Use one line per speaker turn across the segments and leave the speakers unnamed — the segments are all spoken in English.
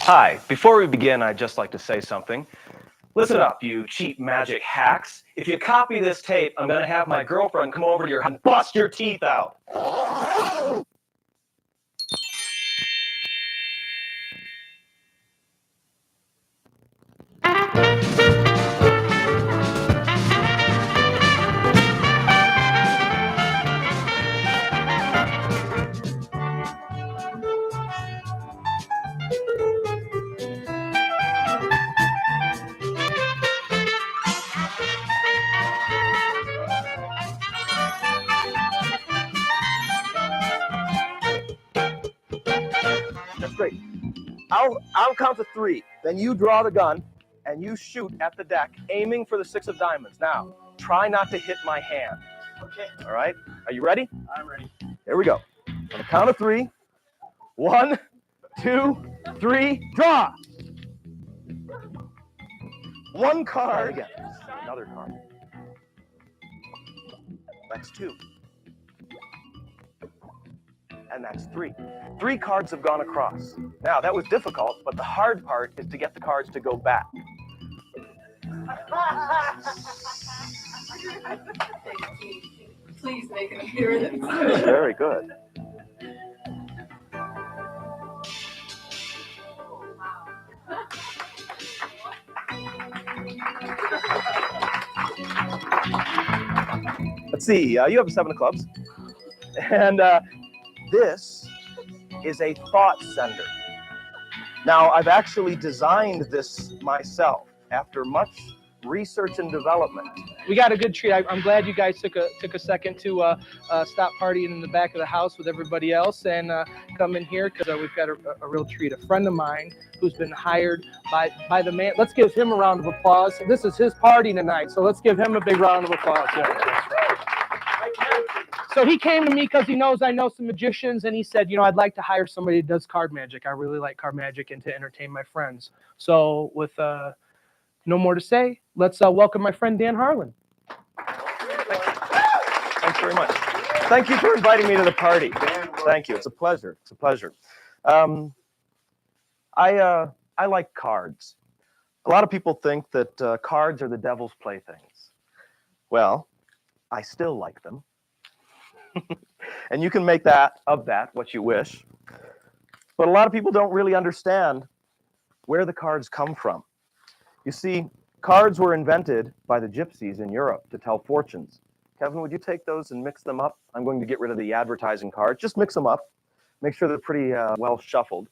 Hi, before we begin, I'd just like to say something. Listen up, you cheap magic hacks. If you copy this tape, I'm going to have my girlfriend come over to your house and bust your teeth out. That's great. I'll count to 3. Then you draw the gun and you shoot at the deck, aiming for the 6 of diamonds. Now, try not to hit my hand.
Okay.
All right? Are you ready?
I'm ready.
Here we go. On the count of 3. 1, 2, 3, draw! 1 card again. Another card. That's 2. And that's 3. 3 cards have gone across. Now, that was difficult, but the hard part is to get the cards to go back.
Please make an appearance.
Very good. Let's see, you have a 7 of clubs. And this is a thought sender. Now, I've actually designed this myself after much research and development.
We got a good treat. I'm glad you guys took a second to stop partying in the back of the house with everybody else and come in here because we've got a real treat. A friend of mine who's been hired by the man. Let's give him a round of applause. This is his party tonight, so let's give him a big round of applause. So he came to me because he knows I know some magicians, and he said, you know, I'd like to hire somebody who does card magic. I really like card magic and to entertain my friends. So with no more to say, let's welcome my friend Dan Harlan.
Thanks very much. Thank you for inviting me to the party. Thank you. It's a pleasure. It's a pleasure. I like cards. A lot of people think that cards are the devil's playthings. Well, I still like them. And you can make that what you wish. But a lot of people don't really understand where the cards come from. You see, cards were invented by the gypsies in Europe to tell fortunes. Kevin, would you take those and mix them up? I'm going to get rid of the advertising cards. Just mix them up. Make sure they're pretty well shuffled.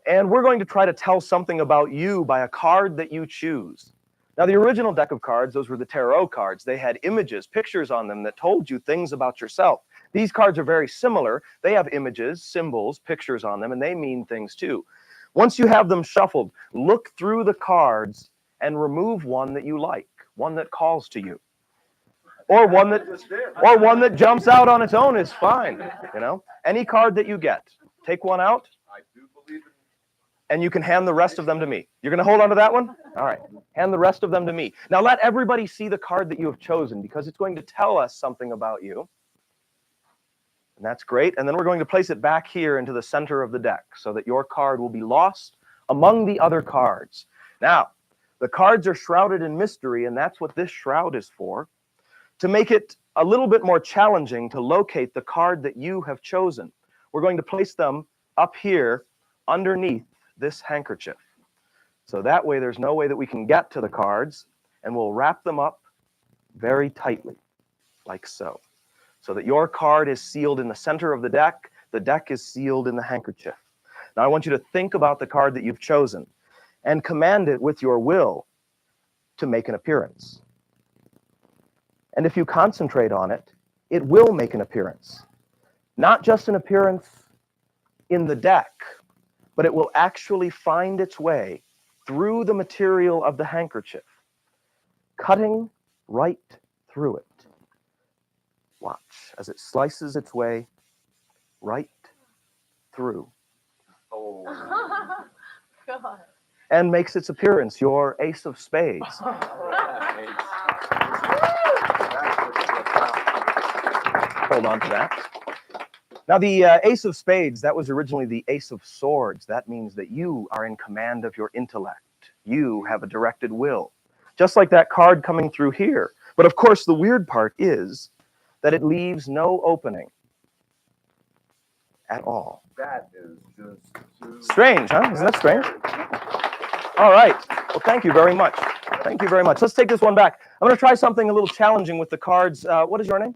And we're going to try to tell something about you by a card that you choose. Now, the original deck of cards, those were the tarot cards. They had images, pictures on them that told you things about yourself. These cards are very similar. They have images, symbols, pictures on them, and they mean things too. Once you have them shuffled, look through the cards and remove one that you like, one that calls to you. Or one that jumps out on its own is fine, you know? Any card that you get, take one out.
I do believe in.
And you can hand the rest of them to me. You're going to hold on to that one? All right. Hand the rest of them to me. Now let everybody see the card that you have chosen because it's going to tell us something about you. And that's great. And then we're going to place it back here into the center of the deck so that your card will be lost among the other cards. Now, the cards are shrouded in mystery, and that's what this shroud is for, to make it a little bit more challenging to locate the card that you have chosen. We're going to place them up here underneath this handkerchief. So that way there's no way that we can get to the cards, and we'll wrap them up very tightly, like so. So that your card is sealed in the center of the deck is sealed in the handkerchief. Now I want you to think about the card that you've chosen and command it with your will to make an appearance. And if you concentrate on it, it will make an appearance. Not just an appearance in the deck, but it will actually find its way through the material of the handkerchief, cutting right through it. Watch as it slices its way right through.
Oh.
God.
And makes its appearance, your ace of spades. Hold on to that. Now, the ace of spades, that was originally the ace of swords. That means that you are in command of your intellect. You have a directed will, just like that card coming through here. But of course, the weird part is that it leaves no opening at all.
That is just too
Strange, huh? Isn't that strange? All right. Well, thank you very much. Thank you very much. Let's take this one back. I'm going to try something a little challenging with the cards. What is your name?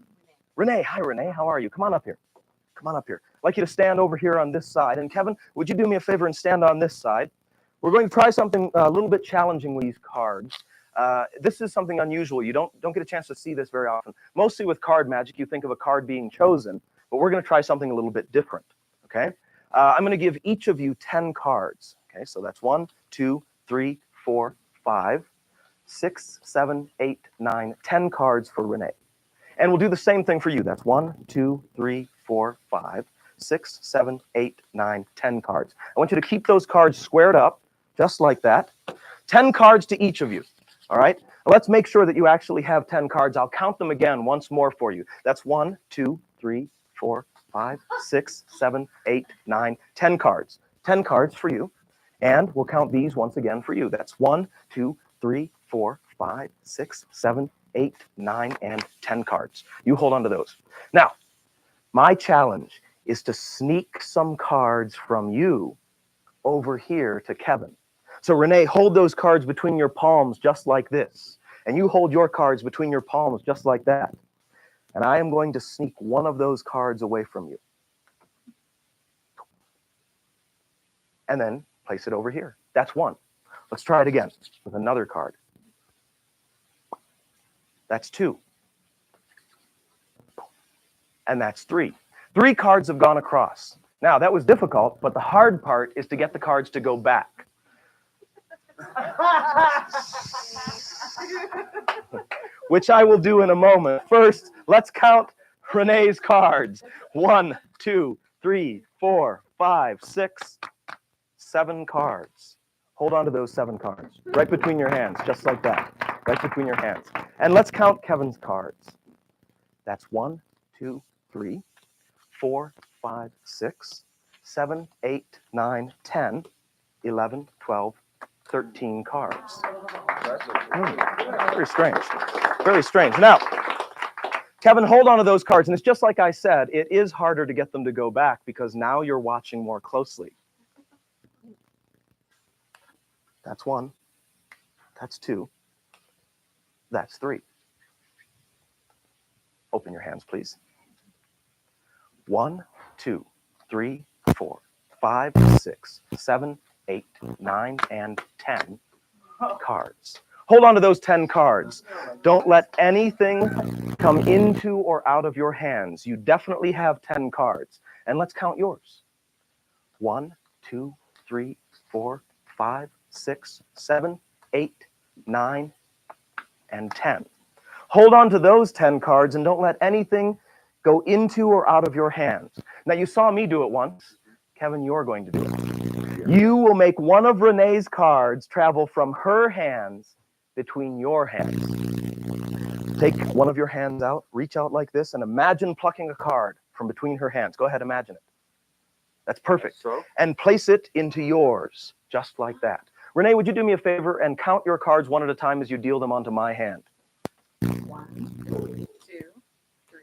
Renee. Hi, Renee. How are you? Come on up here. Come on up here. I'd like you to stand over here on this side. And Kevin, would you do me a favor and stand on this side? We're going to try something a little bit challenging with these cards. This is something unusual. You don't get a chance to see this very often. Mostly with card magic, you think of a card being chosen, but we're going to try something a little bit different. Okay? I'm going to give each of you 10 cards. Okay, so that's 1, 2, 3, 4, 5, 6, 7, 8, 9, 10 cards for Renee. And we'll do the same thing for you. That's 1, 2, 3, 4, 5, 6, 7, 8, 9, 10 cards. I want you to keep those cards squared up, just like that. 10 cards to each of you. All right? Let's make sure that you actually have 10 cards. I'll count them again once more for you. That's 1, 2, 3, 4, 5, 6, 7, 8, 9, 10 cards. 10 cards for you. And we'll count these once again for you. That's 1, 2, 3, 4, 5, 6, 7, 8, 9, and 10 cards. You hold on to those. Now, my challenge is to sneak some cards from you over here to Kevin. So Renee, hold those cards between your palms just like this. And you hold your cards between your palms just like that. And I am going to sneak one of those cards away from you. And then place it over here. That's 1. Let's try it again with another card. That's 2. And that's 3. 3 cards have gone across. Now, that was difficult, but the hard part is to get the cards to go back. Which I will do in a moment. First, let's count Renee's cards. 1, 2, 3, 4, 5, 6, 7 cards. Hold on to those 7 cards. Right between your hands, just like that. Right between your hands. And let's count Kevin's cards. That's 1, 2, 3, 4, 5, 6, 7, 8, 9, 10, 11, 12, 13 cards. Very strange. Very strange. Now, Kevin, hold on to those cards. And it's just like I said, it is harder to get them to go back because now you're watching more closely. That's 1. That's 2. That's 3. Open your hands, please. 1, 2, 3, 4, 5, 6, 7, 8, 9, and 10 cards. Hold on to those 10 cards. Don't let anything come into or out of your hands. You definitely have 10 cards. And let's count yours. 1, 2, 3, 4, 5, 6, 7, 8, 9, and 10. Hold on to those 10 cards and don't let anything go into or out of your hands. Now, you saw me do it once. Kevin, you're going to do it. You will make one of Renee's cards travel from her hands between your hands. Take one of your hands out, reach out like this, and imagine plucking a card from between her hands. Go ahead, imagine it. That's perfect.
So?
And place it into yours, just like that. Renee, would you do me a favor and count your cards one at a time as you deal them onto my hand?
1, 2, 3,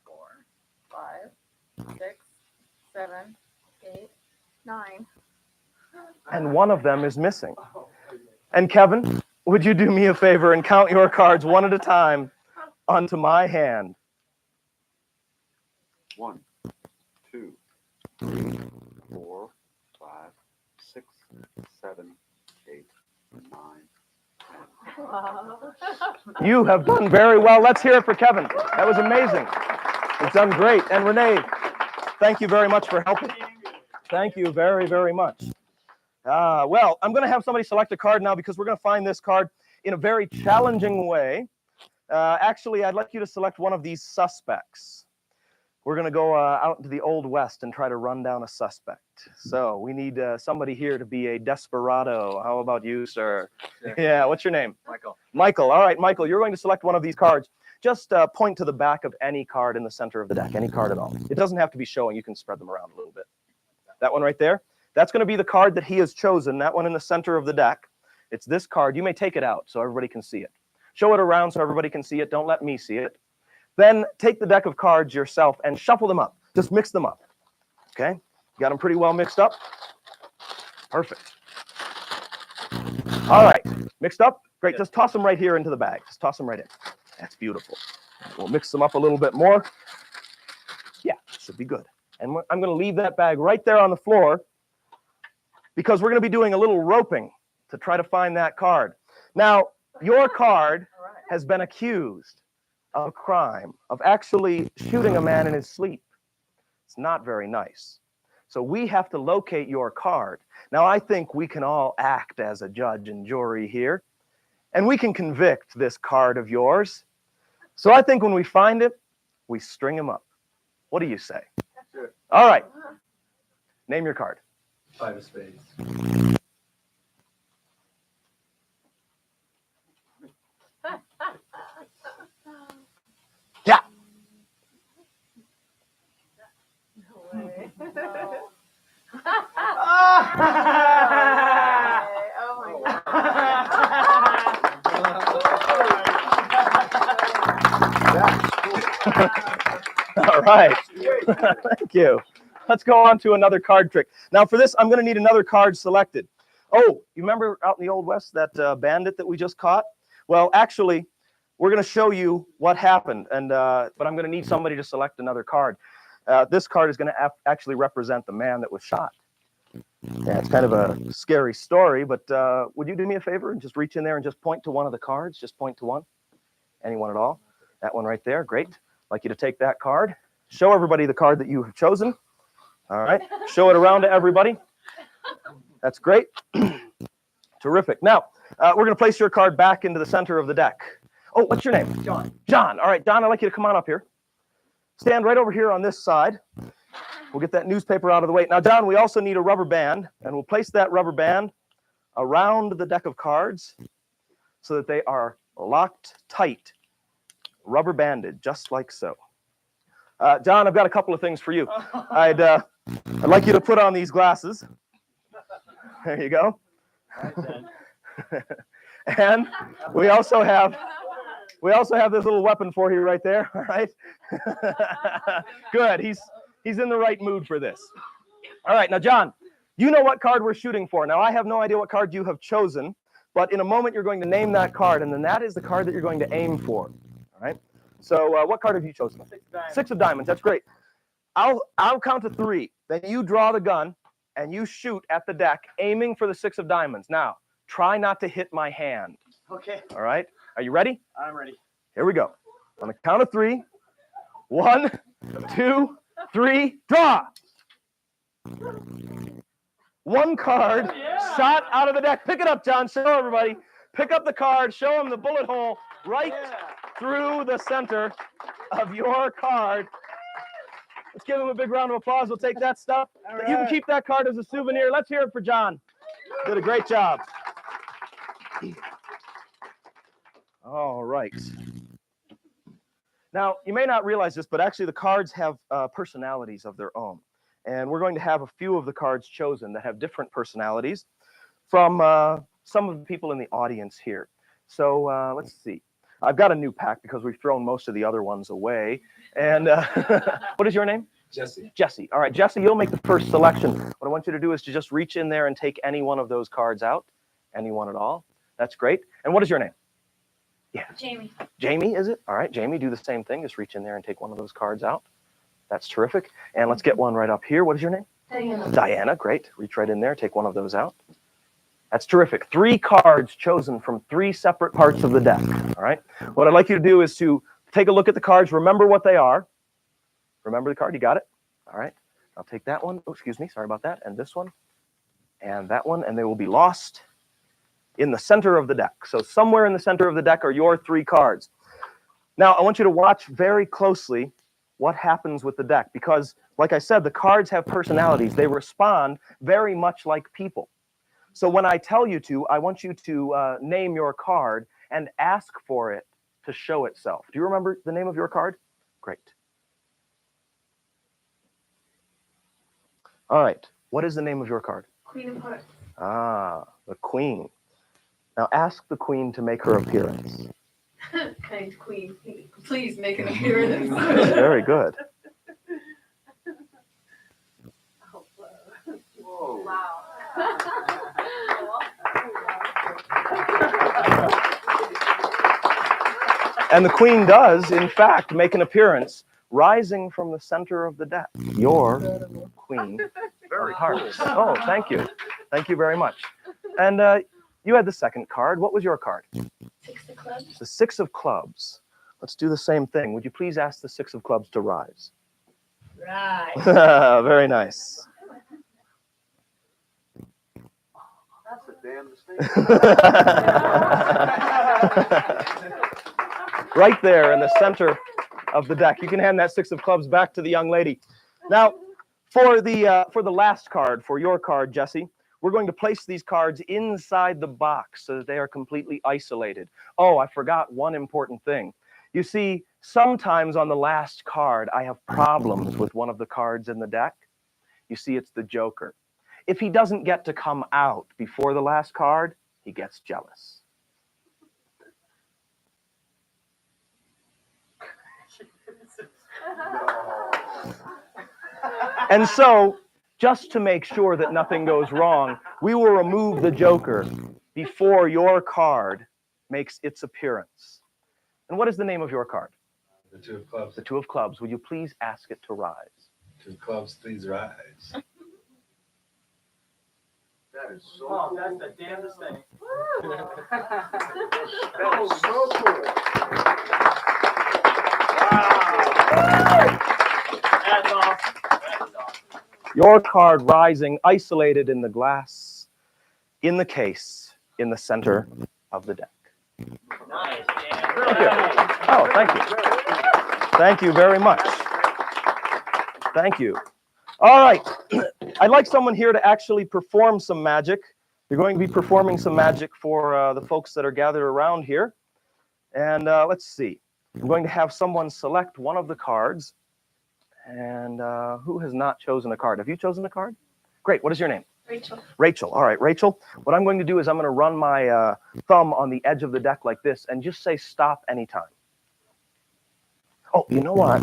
4, 5, 6, 7, 8, 9.
And one of them is missing. And Kevin, would you do me a favor and count your cards one at a time onto my hand?
1, 2, 3, 4, 5, 6, 7, 8, 9, 10.
Wow.
You have done very well. Let's hear it for Kevin. That was amazing. You've done great. And Renee, thank you very much for helping. Thank you very, very much. Well, I'm going to have somebody select a card now because we're going to find this card in a very challenging way. Actually, I'd like you to select one of these suspects. We're going to go out into the Old West and try to run down a suspect. So we need somebody here to be a desperado. How about you, sir?
Sure.
Yeah, what's your name?
Michael.
Michael. All right, Michael, you're going to select one of these cards. just point to the back of any card in the center of the deck, any card at all. It doesn't have to be showing. You can spread them around a little bit. That one right there, that's going to be the card that he has chosen, that one in the center of the deck. It's this card. You may take it out so everybody can see it. Show it around so everybody can see it. Don't let me see it. Then take the deck of cards yourself and shuffle them up. Just mix them up. Okay? You got them pretty well mixed up? Perfect. All right. Mixed up? Great. Just toss them right here into the bag. Just toss them right in. That's beautiful. We'll mix them up a little bit more. Yeah, should be good. And I'm going to leave that bag right there on the floor because we're going to be doing a little roping to try to find that card. Now, your card has been accused of a crime, of actually shooting a man in his sleep. It's not very nice. So we have to locate your card. Now, I think we can all act as a judge and jury here, and we can convict this card of yours. So I think when we find it, we string him up. What do you say?
Sure.
All right. Name your card.
5 of spades.
Yeah.
No way. Oh my God.
All right. Thank you. Let's go on to another card trick. Now for this, I'm going to need another card selected. Oh, you remember out in the Old West that bandit that we just caught? Well, actually, we're going to show you what happened, and but I'm going to need somebody to select another card. This card is going to actually represent the man that was shot. Yeah, it's kind of a scary story, but would you do me a favor and just reach in there and just point to one of the cards? Just point to one. Anyone at all? That one right there. Great. I'd like you to take that card. Show everybody the card that you have chosen. All right. Show it around to everybody. That's great. Terrific. Now, we're going to place your card back into the center of the deck. Oh, what's your name?
John.
John. All right, John, I'd like you to come on up here. Stand right over here on this side. We'll get that newspaper out of the way. Now, John, we also need a rubber band, and we'll place that rubber band around the deck of cards so that they are locked tight, rubber banded, just like so. John, I've got a couple of things for you. I'd like you to put on these glasses. There you go. And we also have this little weapon for you right there. All right. Good. He's in the right mood for this. All right. Now, John, you know what card we're shooting for. Now, I have no idea what card you have chosen, but in a moment you're going to name that card, and then that is the card that you're going to aim for. All right. So, what card have you chosen?
6 of diamonds.
6 of diamonds. That's great. I'll count to 3. Then you draw the gun and you shoot at the deck, aiming for the 6 of diamonds. Now, try not to hit my hand.
Okay.
All right. Are you ready?
I'm ready.
Here we go. On the count of 3. 1, 2, 3. Draw. 1 card shot out of the deck. Pick it up, John. Show everybody. Pick up the card. Show them the bullet hole right through the center of your card. Let's give him a big round of applause. We'll take that stuff. You can keep that card as a souvenir. Let's hear it for John. Did a great job. All right. Now, you may not realize this, but actually the cards have personalities of their own. And we're going to have a few of the cards chosen that have different personalities from some of the people in the audience here. So let's see. I've got a new pack because we've thrown most of the other ones away. And what is your name?
Jesse.
Jesse. All right, Jesse, you'll make the first selection. What I want you to do is to just reach in there and take any one of those cards out. Any one at all. That's great. And what is your name? Yeah.
Jamie.
Jamie, is it? All right, Jamie, do the same thing. Just reach in there and take one of those cards out. That's terrific. And let's get one right up here. What is your name?
Diana.
Diana, great. Reach right in there, take one of those out. That's terrific. 3 cards chosen from 3 separate parts of the deck. All right. What I'd like you to do is to take a look at the cards, remember what they are. Remember the card, you got it? All right. I'll take that one. Oh, excuse me, sorry about that. And this one. And that one. And they will be lost in the center of the deck. So somewhere in the center of the deck are your 3 cards. Now, I want you to watch very closely what happens with the deck, because like I said, the cards have personalities. They respond very much like people. So when I tell you to, I want you to name your card and ask for it to show itself. Do you remember the name of your card? Great. All right. What is the name of your card?
Queen of Hearts.
Ah, the Queen. Now ask the Queen to make her appearance.
Kind Queen, please make an appearance.
Very good.
Oh,
Whoa.
wow.
And the Queen does, in fact, make an appearance rising from the center of the deck. Your Queen
Very
of
cool.
Hearts. Oh, thank you. Thank you very much. And you had the second card. What was your card?
6 of clubs.
The 6 of clubs. Let's do the same thing. Would you please ask the 6 of clubs to rise?
Right.
Very nice.
That's a damn mistake.
Right there in the center of the deck. You can hand that 6 of clubs back to the young lady. Now, for the last card, for your card, Jesse, we're going to place these cards inside the box so that they are completely isolated. Oh, I forgot one important thing. You see, sometimes on the last card, I have problems with one of the cards in the deck. You see, it's the Joker. If he doesn't get to come out before the last card, he gets jealous. And so, just to make sure that nothing goes wrong, we will remove the Joker before your card makes its appearance. And what is the name of your card?
The 2 of clubs.
The 2 of clubs. Would you please ask it to rise?
2 of clubs, please rise.
That is so
Oh,
cool.
that's the damnedest thing.
That is so cool.
That's awesome. That's awesome.
Your card rising, isolated in the glass, in the case, in the center of the deck.
Nice, Dan.
Thank you. Oh, thank you. Thank you very much. Thank you. All right. I'd like someone here to actually perform some magic. You're going to be performing some magic for the folks that are gathered around here. And let's see. I'm going to have someone select one of the cards. And who has not chosen a card? Have you chosen a card? Great. What is your name?
Rachel.
Rachel. All right, Rachel. What I'm going to do is I'm going to run my thumb on the edge of the deck like this and just say stop anytime. Oh, you know what?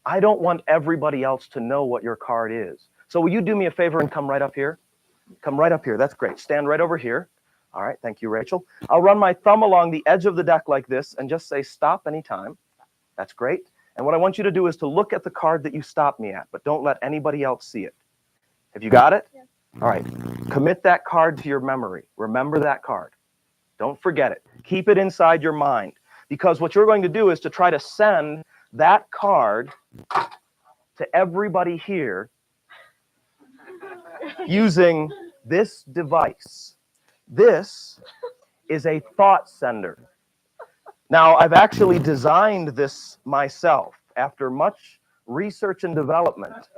I don't want everybody else to know what your card is. So will you do me a favor and come right up here? Come right up here. That's great. Stand right over here. All right. Thank you, Rachel. I'll run my thumb along the edge of the deck like this and just say stop anytime. That's great. And what I want you to do is to look at the card that you stopped me at, but don't let anybody else see it. Have you got it?
Yeah.
All right. Commit that card to your memory. Remember that card. Don't forget it. Keep it inside your mind. Because what you're going to do is to try to send that card to everybody here using this device. This is a thought sender. Now, I've actually designed this myself after much research and development,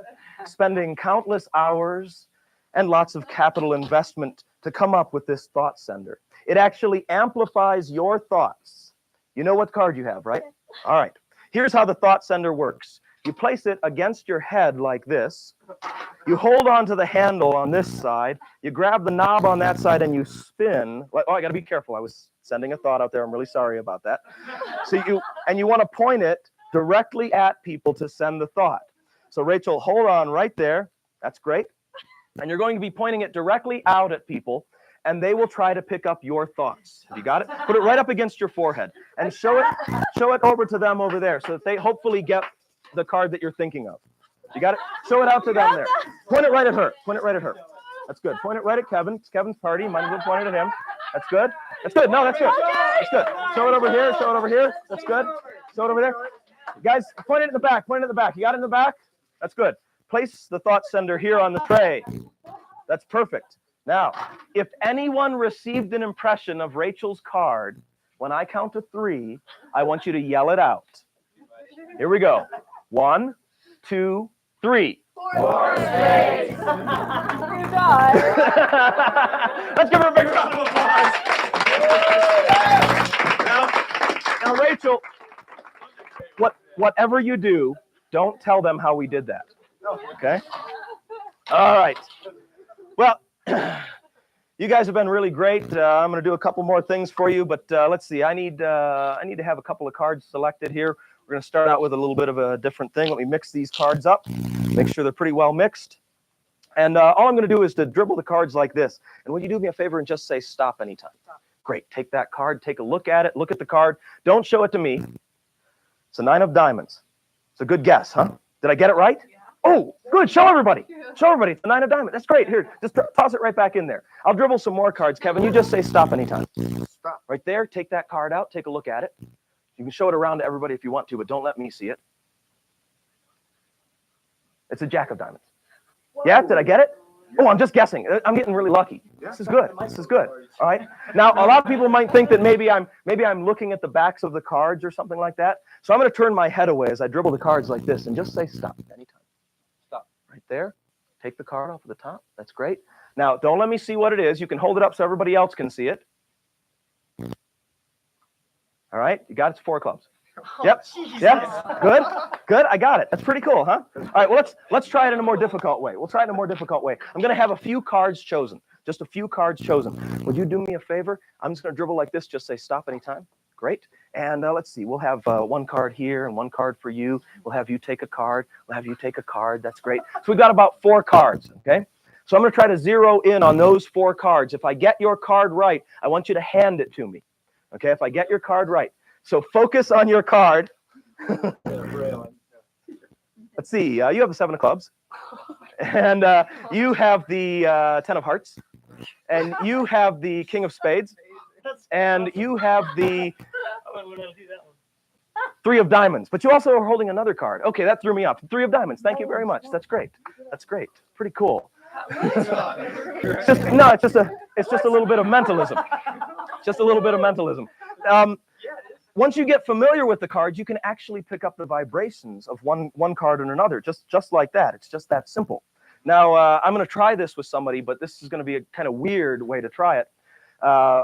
spending countless hours and lots of capital investment to come up with this thought sender. It actually amplifies your thoughts. You know what card you have, right? All right. Here's how the thought sender works. You place it against your head like this. You hold on to the handle on this side. You grab the knob on that side and you spin. Like, oh, I got to be careful. I was sending a thought out there. I'm really sorry about that. So you want to point it directly at people to send the thought. So Rachel, hold on right there. That's great. And you're going to be pointing it directly out at people, and they will try to pick up your thoughts. Have you got it? Put it right up against your forehead and show it over to them over there so that they hopefully get the card that you're thinking of. You got it? Show it out to them there. Point it right at her. Point it right at her. That's good. Point it right at Kevin. It's Kevin's party. Might as well point it at him. That's good. That's good. No, that's good. That's good. Show it over here. Show it over here. That's good. Show it over there. Guys, point it in the back. Point it in the back. You got it in the back? That's good. Place the thought sender here on the tray. That's perfect. Now, if anyone received an impression of Rachel's card, when I count to 3, I want you to yell it out. Here we go. 1, 2, 3.
Fourth grade. You died.
Let's give her a big round of applause. Now, Rachel, whatever you do, don't tell them how we did that. Okay? All right. Well, you guys have been really great. I'm going to do a couple more things for you, but let's see. I need to have a couple of cards selected here. We're going to start out with a little bit of a different thing. Let me mix these cards up. Make sure they're pretty well mixed. And all I'm going to do is to dribble the cards like this. And would you do me a favor and just say stop anytime? Great. Take that card. Take a look at it. Look at the card. Don't show it to me. It's a 9 of diamonds. It's a good guess, huh? Did I get it right?
Yeah.
Oh, good. Show everybody. Show everybody. It's the 9 of diamonds. That's great. Here, just toss it right back in there. I'll dribble some more cards. Kevin, you just say stop anytime.
Stop.
Right there. Take that card out. Take a look at it. You can show it around to everybody if you want to, but don't let me see it. It's a Jack of diamonds. Yeah, did I get it? Oh, I'm just guessing. I'm getting really lucky. This is good. This is good. All right. Now, a lot of people might think that maybe I'm looking at the backs of the cards or something like that. So I'm going to turn my head away as I dribble the cards like this and just say stop anytime. Stop right there. Take the card off of the top. That's great. Now, don't let me see what it is. You can hold it up so everybody else can see it. All right. You got it. It's 4 clubs. Yep. Yep. Good. Good. I got it. That's pretty cool, huh? All right. Well, let's try it in a more difficult way. We'll try it in a more difficult way. I'm going to have a few cards chosen. Just a few cards chosen. Would you do me a favor? I'm just going to dribble like this. Just say stop anytime. Great. And let's see. We'll have one card here and one card for you. We'll have you take a card. We'll have you take a card. That's great. So we've got about 4 cards. Okay. So I'm going to try to zero in on those 4 cards. If I get your card right, I want you to hand it to me. Okay. If I get your card right. So focus on your card. Let's see. You have the 7 of clubs. And you have the 10 of hearts. And you have the king of spades. And you have the 3 of diamonds. But you also are holding another card. Okay, that threw me off. 3 of diamonds. Thank you very much. That's great. That's great. Pretty cool. It's just a little bit of mentalism. Just a little bit of mentalism. Once you get familiar with the cards, you can actually pick up the vibrations of one card and another, just like that. It's just that simple. Now, I'm going to try this with somebody, but this is going to be a kind of weird way to try it.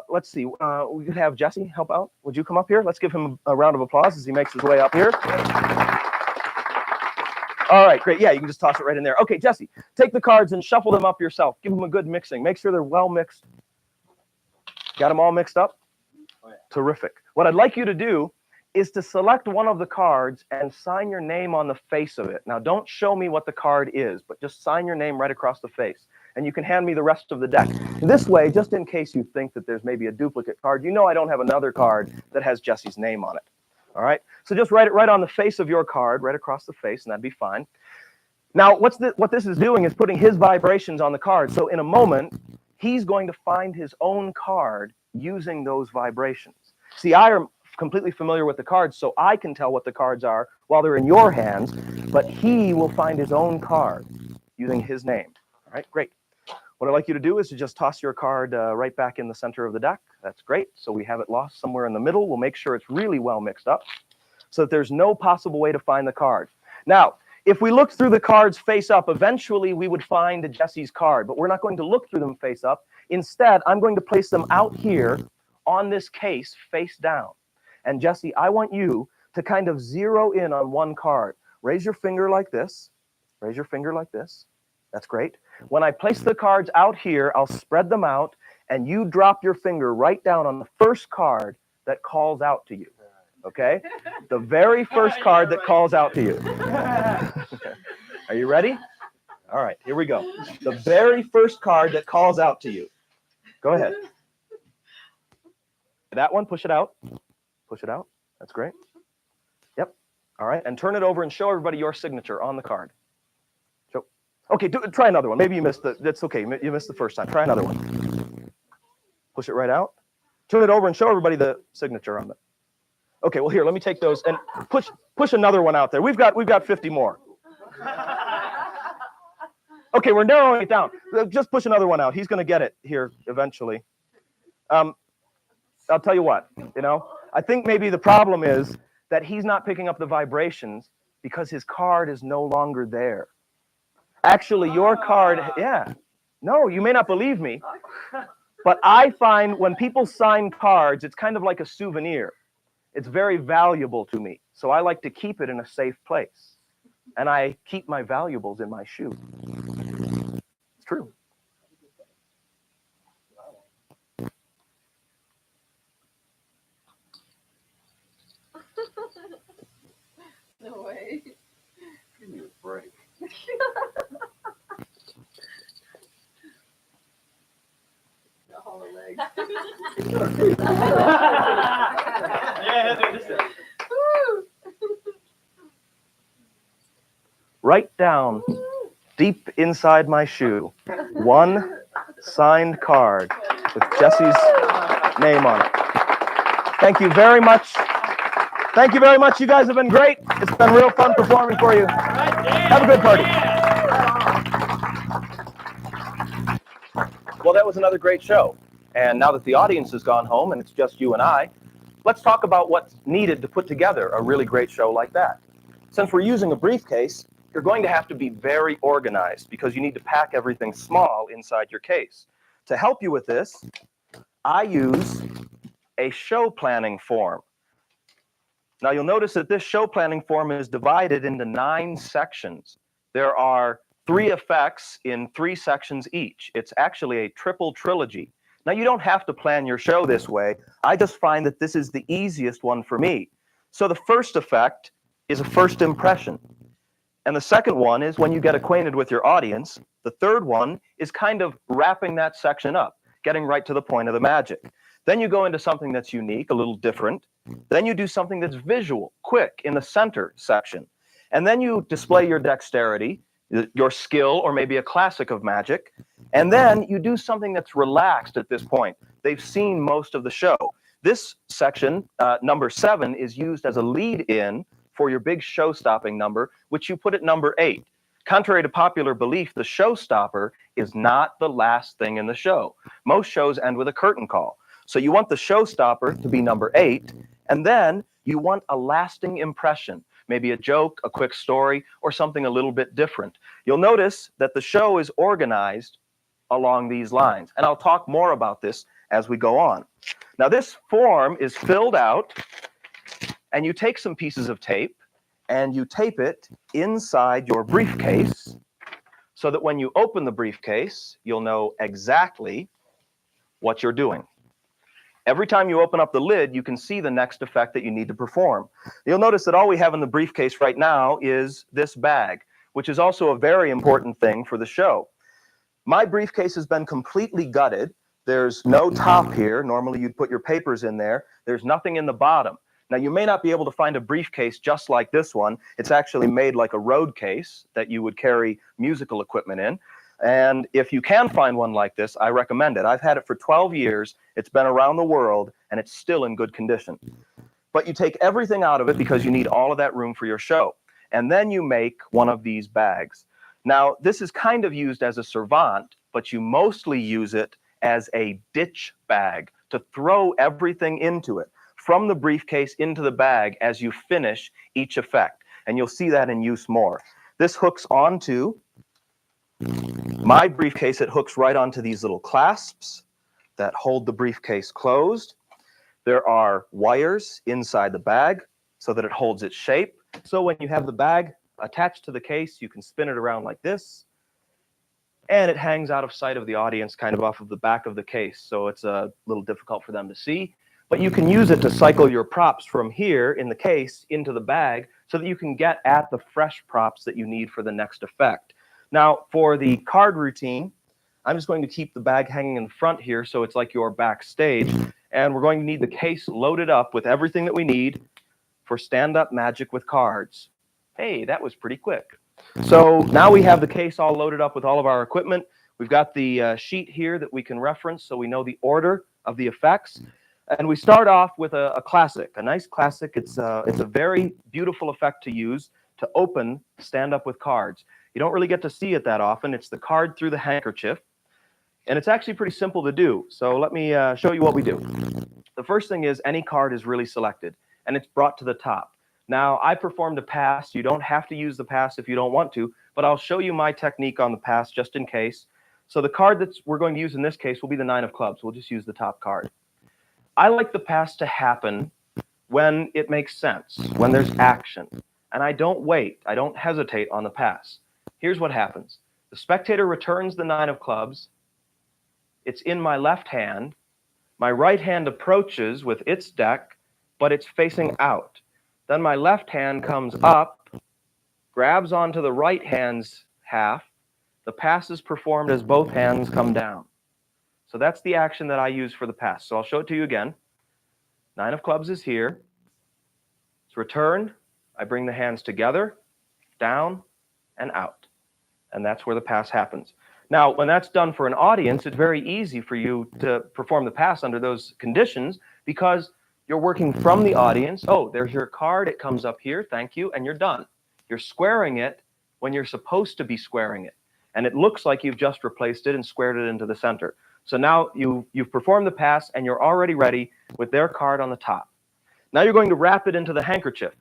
Let's see. We could have Jesse help out. Would you come up here? Let's give him a round of applause as he makes his way up here. All right, great. Yeah, you can just toss it right in there. Okay, Jesse, take the cards and shuffle them up yourself. Give them a good mixing. Make sure they're well mixed. Got them all mixed up? Terrific. What I'd like you to do is to select one of the cards and sign your name on the face of it. Now, don't show me what the card is, but just sign your name right across the face. And you can hand me the rest of the deck. This way, just in case you think that there's maybe a duplicate card, you know I don't have another card that has Jesse's name on it. All right? So just write it right on the face of your card, right across the face, and that'd be fine. Now, what this is doing is putting his vibrations on the card. So in a moment, he's going to find his own card using those vibrations. See, I am completely familiar with the cards, so I can tell what the cards are while they're in your hands, but he will find his own card using his name. All right, great. What I'd like you to do is to just toss your card right back in the center of the deck. That's great. So we have it lost somewhere in the middle. We'll make sure it's really well mixed up so that there's no possible way to find the card. Now, if we look through the cards face up, eventually we would find Jesse's card, but we're not going to look through them face up. Instead, I'm going to place them out here on this case face down. And Jesse, I want you to kind of zero in on one card. Raise your finger like this. Raise your finger like this. That's great. When I place the cards out here, I'll spread them out, and you drop your finger right down on the first card that calls out to you. Okay? The very first card that calls out to you. Are you ready? All right, here we go. The very first card that calls out to you. Go ahead. That one, push it out. Push it out. That's great. Yep. All right, and turn it over and show everybody your signature on the card. Show. Okay, try another one. Maybe you missed that's okay. You missed the first time. Try another one. Push it right out. Turn it over and show everybody the signature on it. Okay, well here, let me take those and push another one out there. We've got 50 more. Okay, we're narrowing it down. Just push another one out. He's going to get it here eventually. I'll tell you what, I think maybe the problem is that he's not picking up the vibrations because his card is no longer there. Actually, your card, yeah. No, you may not believe me, but I find when people sign cards, it's kind of like a souvenir. It's very valuable to me. So I like to keep it in a safe place. And I keep my valuables in my shoe. It's true.
No way.
Give me a break.
The hollow legs.
Yeah, dude, this is.
Right down deep inside my shoe, one signed card with Jesse's name on it. Thank you very much. Thank you very much. You guys have been great. It's been real fun performing for you. Have a good party. Well, that was another great show. And now that the audience has gone home and it's just you and I, let's talk about what's needed to put together a really great show like that. Since we're using a briefcase, you're going to have to be very organized because you need to pack everything small inside your case. To help you with this, I use a show planning form. Now you'll notice that this show planning form is divided into 9 sections. There are 3 effects in 3 sections each. It's actually a triple trilogy. Now you don't have to plan your show this way. I just find that this is the easiest one for me. So the first effect is a first impression. And the second one is when you get acquainted with your audience. The third one is kind of wrapping that section up, getting right to the point of the magic. Then you go into something that's unique, a little different. Then you do something that's visual, quick, in the center section. And then you display your dexterity, your skill, or maybe a classic of magic. And then you do something that's relaxed at this point. They've seen most of the show. This section, number 7, is used as a lead-in for your big show-stopping number, which you put at number 8. Contrary to popular belief, the showstopper is not the last thing in the show. Most shows end with a curtain call. So you want the showstopper to be number 8, and then you want a lasting impression, maybe a joke, a quick story, or something a little bit different. You'll notice that the show is organized along these lines, and I'll talk more about this as we go on. Now this form is filled out, and you take some pieces of tape, and you tape it inside your briefcase so that when you open the briefcase, you'll know exactly what you're doing. Every time you open up the lid, you can see the next effect that you need to perform. You'll notice that all we have in the briefcase right now is this bag, which is also a very important thing for the show. My briefcase has been completely gutted. There's no top here. Normally you'd put your papers in there. There's nothing in the bottom. Now, you may not be able to find a briefcase just like this one. It's actually made like a road case that you would carry musical equipment in. And if you can find one like this, I recommend it. I've had it for 12 years. It's been around the world, and it's still in good condition. But you take everything out of it because you need all of that room for your show. And then you make one of these bags. Now, this is kind of used as a servant, but you mostly use it as a ditch bag to throw everything into it, from the briefcase into the bag as you finish each effect. And you'll see that in use more. This hooks onto my briefcase. It hooks right onto these little clasps that hold the briefcase closed. There are wires inside the bag so that it holds its shape. So when you have the bag attached to the case, you can spin it around like this. And it hangs out of sight of the audience, kind of off of the back of the case. So it's a little difficult for them to see. But you can use it to cycle your props from here in the case into the bag so that you can get at the fresh props that you need for the next effect. Now, for the card routine, I'm just going to keep the bag hanging in front here so it's like you're backstage. And we're going to need the case loaded up with everything that we need for stand-up magic with cards. Hey, that was pretty quick. So now we have the case all loaded up with all of our equipment. We've got the sheet here that we can reference so we know the order of the effects. And we start off with a classic, a nice classic. It's a very beautiful effect to use to open Stand Up with Cards. You don't really get to see it that often. It's the card through the handkerchief. And it's actually pretty simple to do. So let me show you what we do. The first thing is any card is really selected, and it's brought to the top. Now, I performed a pass. You don't have to use the pass if you don't want to, but I'll show you my technique on the pass just in case. So the card that we're going to use in this case will be the 9 of clubs. We'll just use the top card. I like the pass to happen when it makes sense, when there's action. And I don't wait. I don't hesitate on the pass. Here's what happens. The spectator returns the 9 of clubs. It's in my left hand. My right hand approaches with its deck, but it's facing out. Then my left hand comes up, grabs onto the right hand's half. The pass is performed as both hands come down. So that's the action that I use for the pass. So I'll show it to you again. 9 of clubs is here. It's returned. I bring the hands together, down, and out. And that's where the pass happens. Now, when that's done for an audience, it's very easy for you to perform the pass under those conditions because you're working from the audience. Oh, there's your card. It comes up here. Thank you. And you're done. You're squaring it when you're supposed to be squaring it. And it looks like you've just replaced it and squared it into the center. So now you've performed the pass and you're already ready with their card on the top. Now you're going to wrap it into the handkerchief.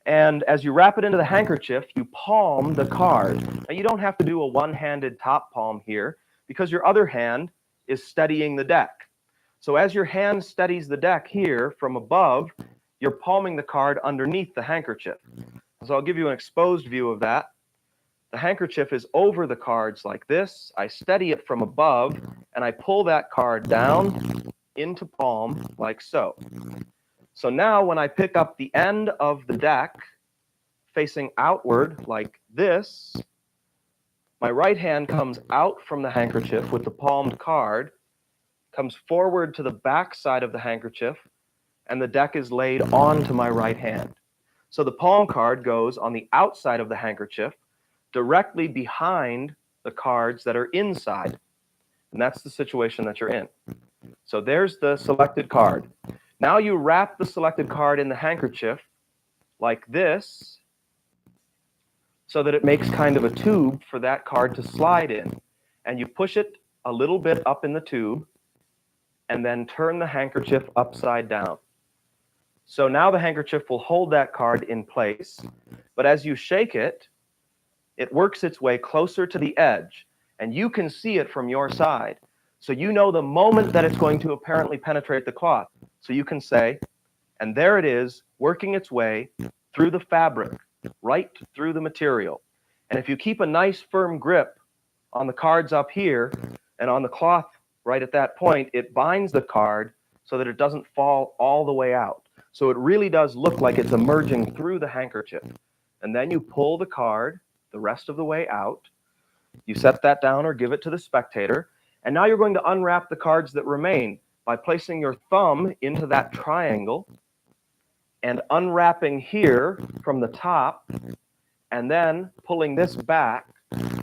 And as you wrap it into the handkerchief, you palm the card. Now you don't have to do a one-handed top palm here because your other hand is steadying the deck. So as your hand steadies the deck here from above, you're palming the card underneath the handkerchief. So I'll give you an exposed view of that. The handkerchief is over the cards like this. I steady it from above, and I pull that card down into palm like so. So now when I pick up the end of the deck facing outward like this, my right hand comes out from the handkerchief with the palmed card, comes forward to the back side of the handkerchief, and the deck is laid onto my right hand. So the palm card goes on the outside of the handkerchief, directly behind the cards that are inside. And that's the situation that you're in. So there's the selected card. Now you wrap the selected card in the handkerchief like this so that it makes kind of a tube for that card to slide in. And you push it a little bit up in the tube and then turn the handkerchief upside down. So now the handkerchief will hold that card in place, but as you shake it, it works its way closer to the edge, and you can see it from your side. So you know the moment that it's going to apparently penetrate the cloth. So you can say, and there it is, working its way through the fabric, right through the material. And if you keep a nice firm grip on the cards up here and on the cloth right at that point, it binds the card so that it doesn't fall all the way out. So it really does look like it's emerging through the handkerchief. And then you pull the card the rest of the way out. You set that down or give it to the spectator. And now you're going to unwrap the cards that remain by placing your thumb into that triangle and unwrapping here from the top and then pulling this back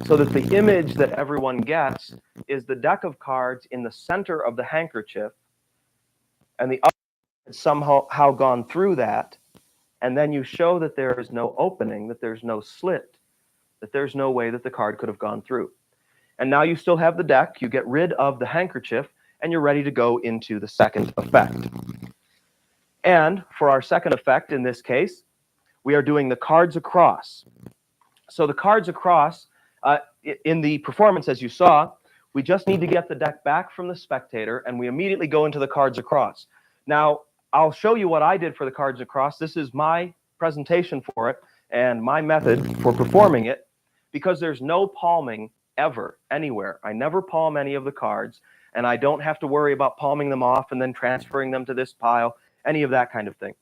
so that the image that everyone gets is the deck of cards in the center of the handkerchief and the other had somehow gone through that, and then you show that there is no opening, that there's no slit, that there's no way that the card could have gone through. And now you still have the deck, you get rid of the handkerchief, and you're ready to go into the second effect. And for our second effect in this case, we are doing the cards across. So the cards across, in the performance as you saw, we just need to get the deck back from the spectator, and we immediately go into the cards across. Now, I'll show you what I did for the cards across. This is my presentation for it and my method for performing it because there's no palming ever, anywhere. I never palm any of the cards, and I don't have to worry about palming them off and then transferring them to this pile, any of that kind of thing.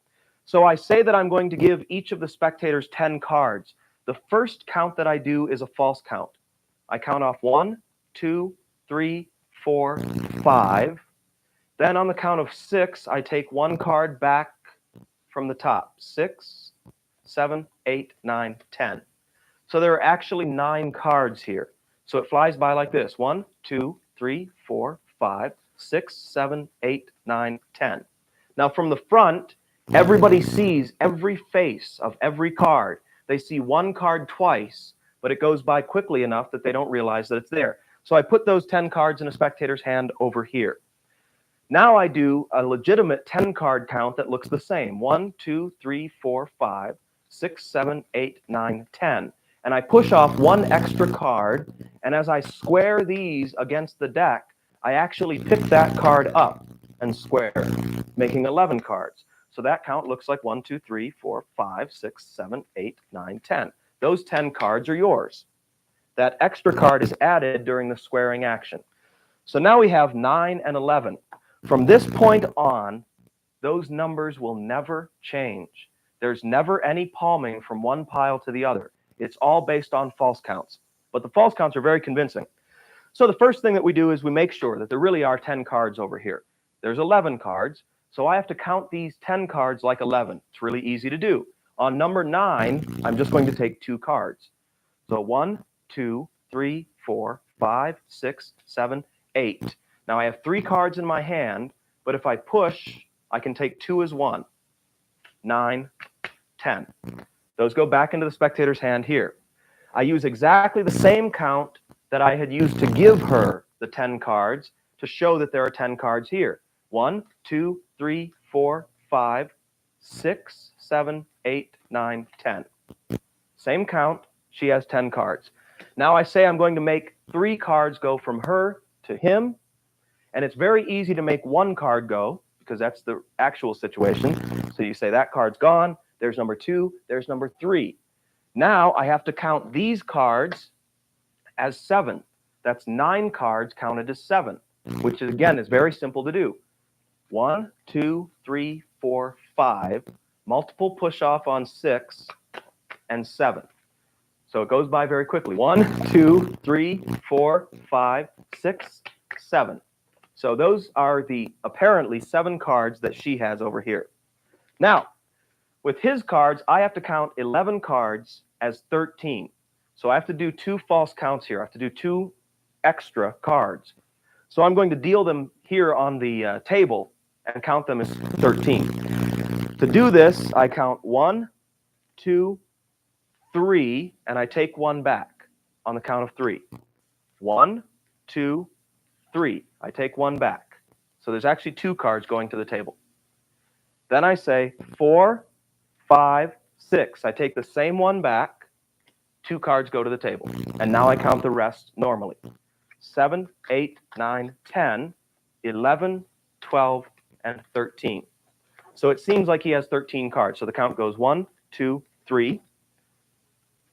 So I say that I'm going to give each of the spectators 10 cards. The first count that I do is a false count. I count off 1, 2, 3, 4, 5. Then on the count of 6, I take one card back from the top. 6, 7, 8, 9, 10. So there are actually 9 cards here. So it flies by like this. 1, 2, 3, 4, 5, 6, 7, 8, 9, 10. Now from the front, everybody sees every face of every card. They see one card twice, but it goes by quickly enough that they don't realize that it's there. So I put those 10 cards in a spectator's hand over here. Now I do a legitimate 10-card count that looks the same. 1, 2, 3, 4, 5, 6, 7, 8, 9, 10. And I push off one extra card, and as I square these against the deck, I actually pick that card up and square, making 11 cards. So that count looks like 1, 2, 3, 4, 5, 6, 7, 8, 9, 10. Those 10 cards are yours. That extra card is added during the squaring action. So now we have 9 and 11. From this point on, those numbers will never change. There's never any palming from one pile to the other. It's all based on false counts. But the false counts are very convincing. So the first thing that we do is we make sure that there really are 10 cards over here. There's 11 cards, so I have to count these 10 cards like 11. It's really easy to do. On number 9, I'm just going to take 2 cards. So 1, 2, 3, 4, 5, 6, 7, 8. Now I have 3 cards in my hand, but if I push, I can take 2 as 1. 9, 10. Those go back into the spectator's hand here. I use exactly the same count that I had used to give her the 10 cards to show that there are 10 cards here. 1, 2, 3, 4, 5, 6, 7, 8, 9, 10. Same count. She has 10 cards. Now I say I'm going to make 3 cards go from her to him, and it's very easy to make 1 card go because that's the actual situation. So you say that card's gone. There's number 2. There's number 3. Now I have to count these cards as 7. That's 9 cards counted as 7, which again is very simple to do. 1, 2, 3, 4, 5. Multiple push off on 6 and 7. So it goes by very quickly. 1, 2, 3, 4, 5, 6, 7. So those are the apparently 7 cards that she has over here. Now, with his cards, I have to count 11 cards as 13. So I have to do 2 false counts here. I have to do 2 extra cards. So I'm going to deal them here on the table and count them as 13. To do this, I count 1, 2, 3, and I take 1 back on the count of 3. 1, 2, 3. I take 1 back. So there's actually 2 cards going to the table. Then I say 4, 5, 6. I take the same 1 back. 2 cards go to the table. And now I count the rest normally. 7, 8, 9, 10, 11, 12, and 13. So it seems like he has 13 cards. So the count goes 1, 2, 3,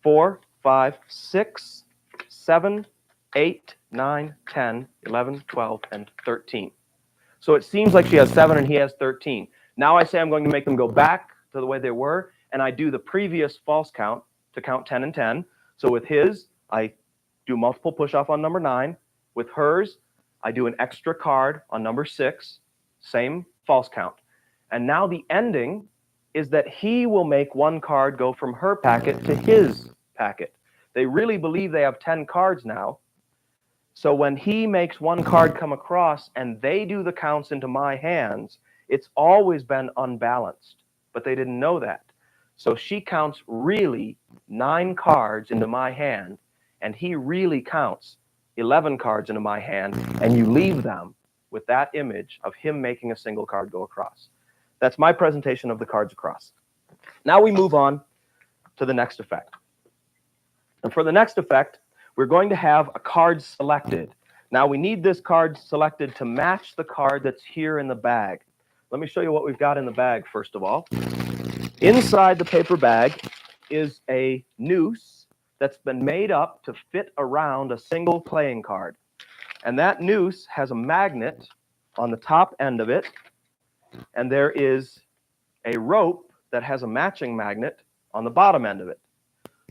4, 5, 6, 7, 8, 9, 10, 11, 12, and 13. So it seems like she has 7 and he has 13. Now I say I'm going to make them go back to the way they were, and I do the previous false count to count 10 and 10. So with his, I do multiple push-off on number 9. With hers, I do an extra card on number 6, same false count. And now the ending is that he will make 1 card go from her packet to his packet. They really believe they have 10 cards now. So when he makes 1 card come across and they do the counts into my hands, it's always been unbalanced, but they didn't know that. So she counts really 9 cards into my hand, and he really counts 11 cards into my hand, and you leave them with that image of him making a single card go across. That's my presentation of the cards across. Now we move on to the next effect. And for the next effect, we're going to have a card selected. Now we need this card selected to match the card that's here in the bag. Let me show you what we've got in the bag first of all. Inside the paper bag is a noose that's been made up to fit around a single playing card. And that noose has a magnet on the top end of it, and there is a rope that has a matching magnet on the bottom end of it,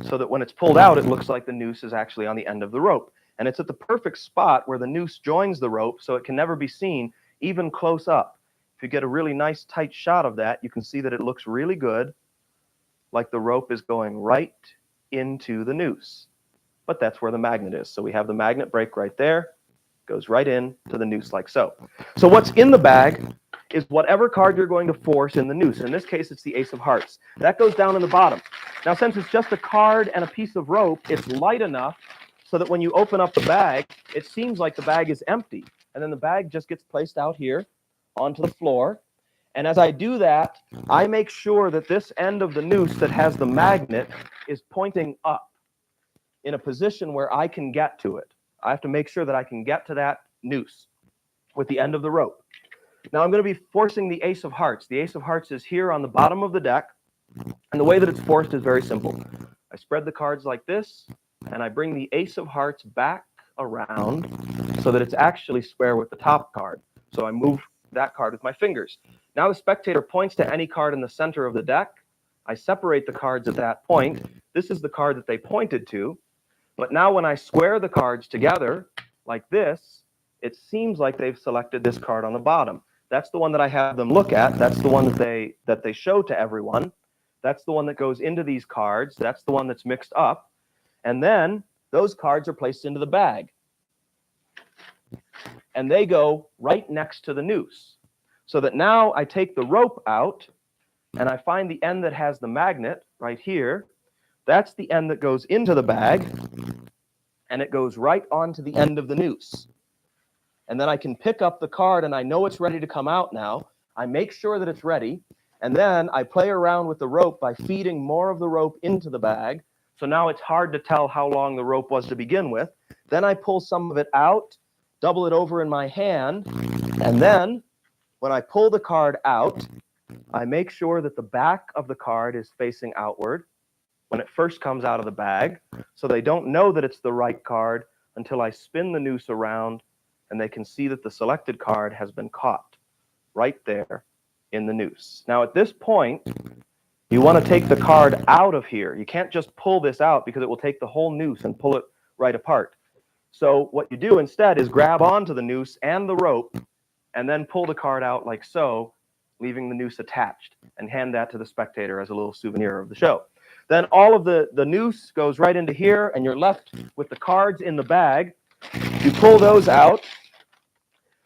so that when it's pulled out, it looks like the noose is actually on the end of the rope. And it's at the perfect spot where the noose joins the rope, so it can never be seen, even close up. If you get a really nice tight shot of that, you can see that it looks really good, like the rope is going right into the noose. But that's where the magnet is. So we have the magnet break right there, goes right in to the noose like so. So what's in the bag is whatever card you're going to force in the noose. In this case, it's the Ace of Hearts. That goes down in the bottom. Now, since it's just a card and a piece of rope, it's light enough so that when you open up the bag, it seems like the bag is empty. And then the bag just gets placed out here onto the floor. And as I do that, I make sure that this end of the noose that has the magnet is pointing up in a position where I can get to it. I have to make sure that I can get to that noose with the end of the rope. Now I'm going to be forcing the ace of hearts. The ace of hearts is here on the bottom of the deck. And the way that it's forced is very simple. I spread the cards like this, and I bring the ace of hearts back around so that it's actually square with the top card. So I move that card with my fingers. Now the spectator points to any card in the center of the deck. I separate the cards at that point. This is the card that they pointed to. But now when I square the cards together like this, it seems like they've selected this card on the bottom. That's the one that I have them look at. That's the one that they show to everyone. That's the one that goes into these cards. That's the one that's mixed up. And then those cards are placed into the bag. And they go right next to the noose. So that now I take the rope out, and I find the end that has the magnet right here. That's the end that goes into the bag, and it goes right onto the end of the noose. And then I can pick up the card, and I know it's ready to come out now. I make sure that it's ready, and then I play around with the rope by feeding more of the rope into the bag. So now it's hard to tell how long the rope was to begin with. Then I pull some of it out, double it over in my hand, and then when I pull the card out, I make sure that the back of the card is facing outward when it first comes out of the bag, so they don't know that it's the right card until I spin the noose around, and they can see that the selected card has been caught right there in the noose. Now at this point, you want to take the card out of here. You can't just pull this out because it will take the whole noose and pull it right apart. So what you do instead is grab onto the noose and the rope and then pull the card out like so, leaving the noose attached, and hand that to the spectator as a little souvenir of the show. Then all of the noose goes right into here, and you're left with the cards in the bag. You pull those out,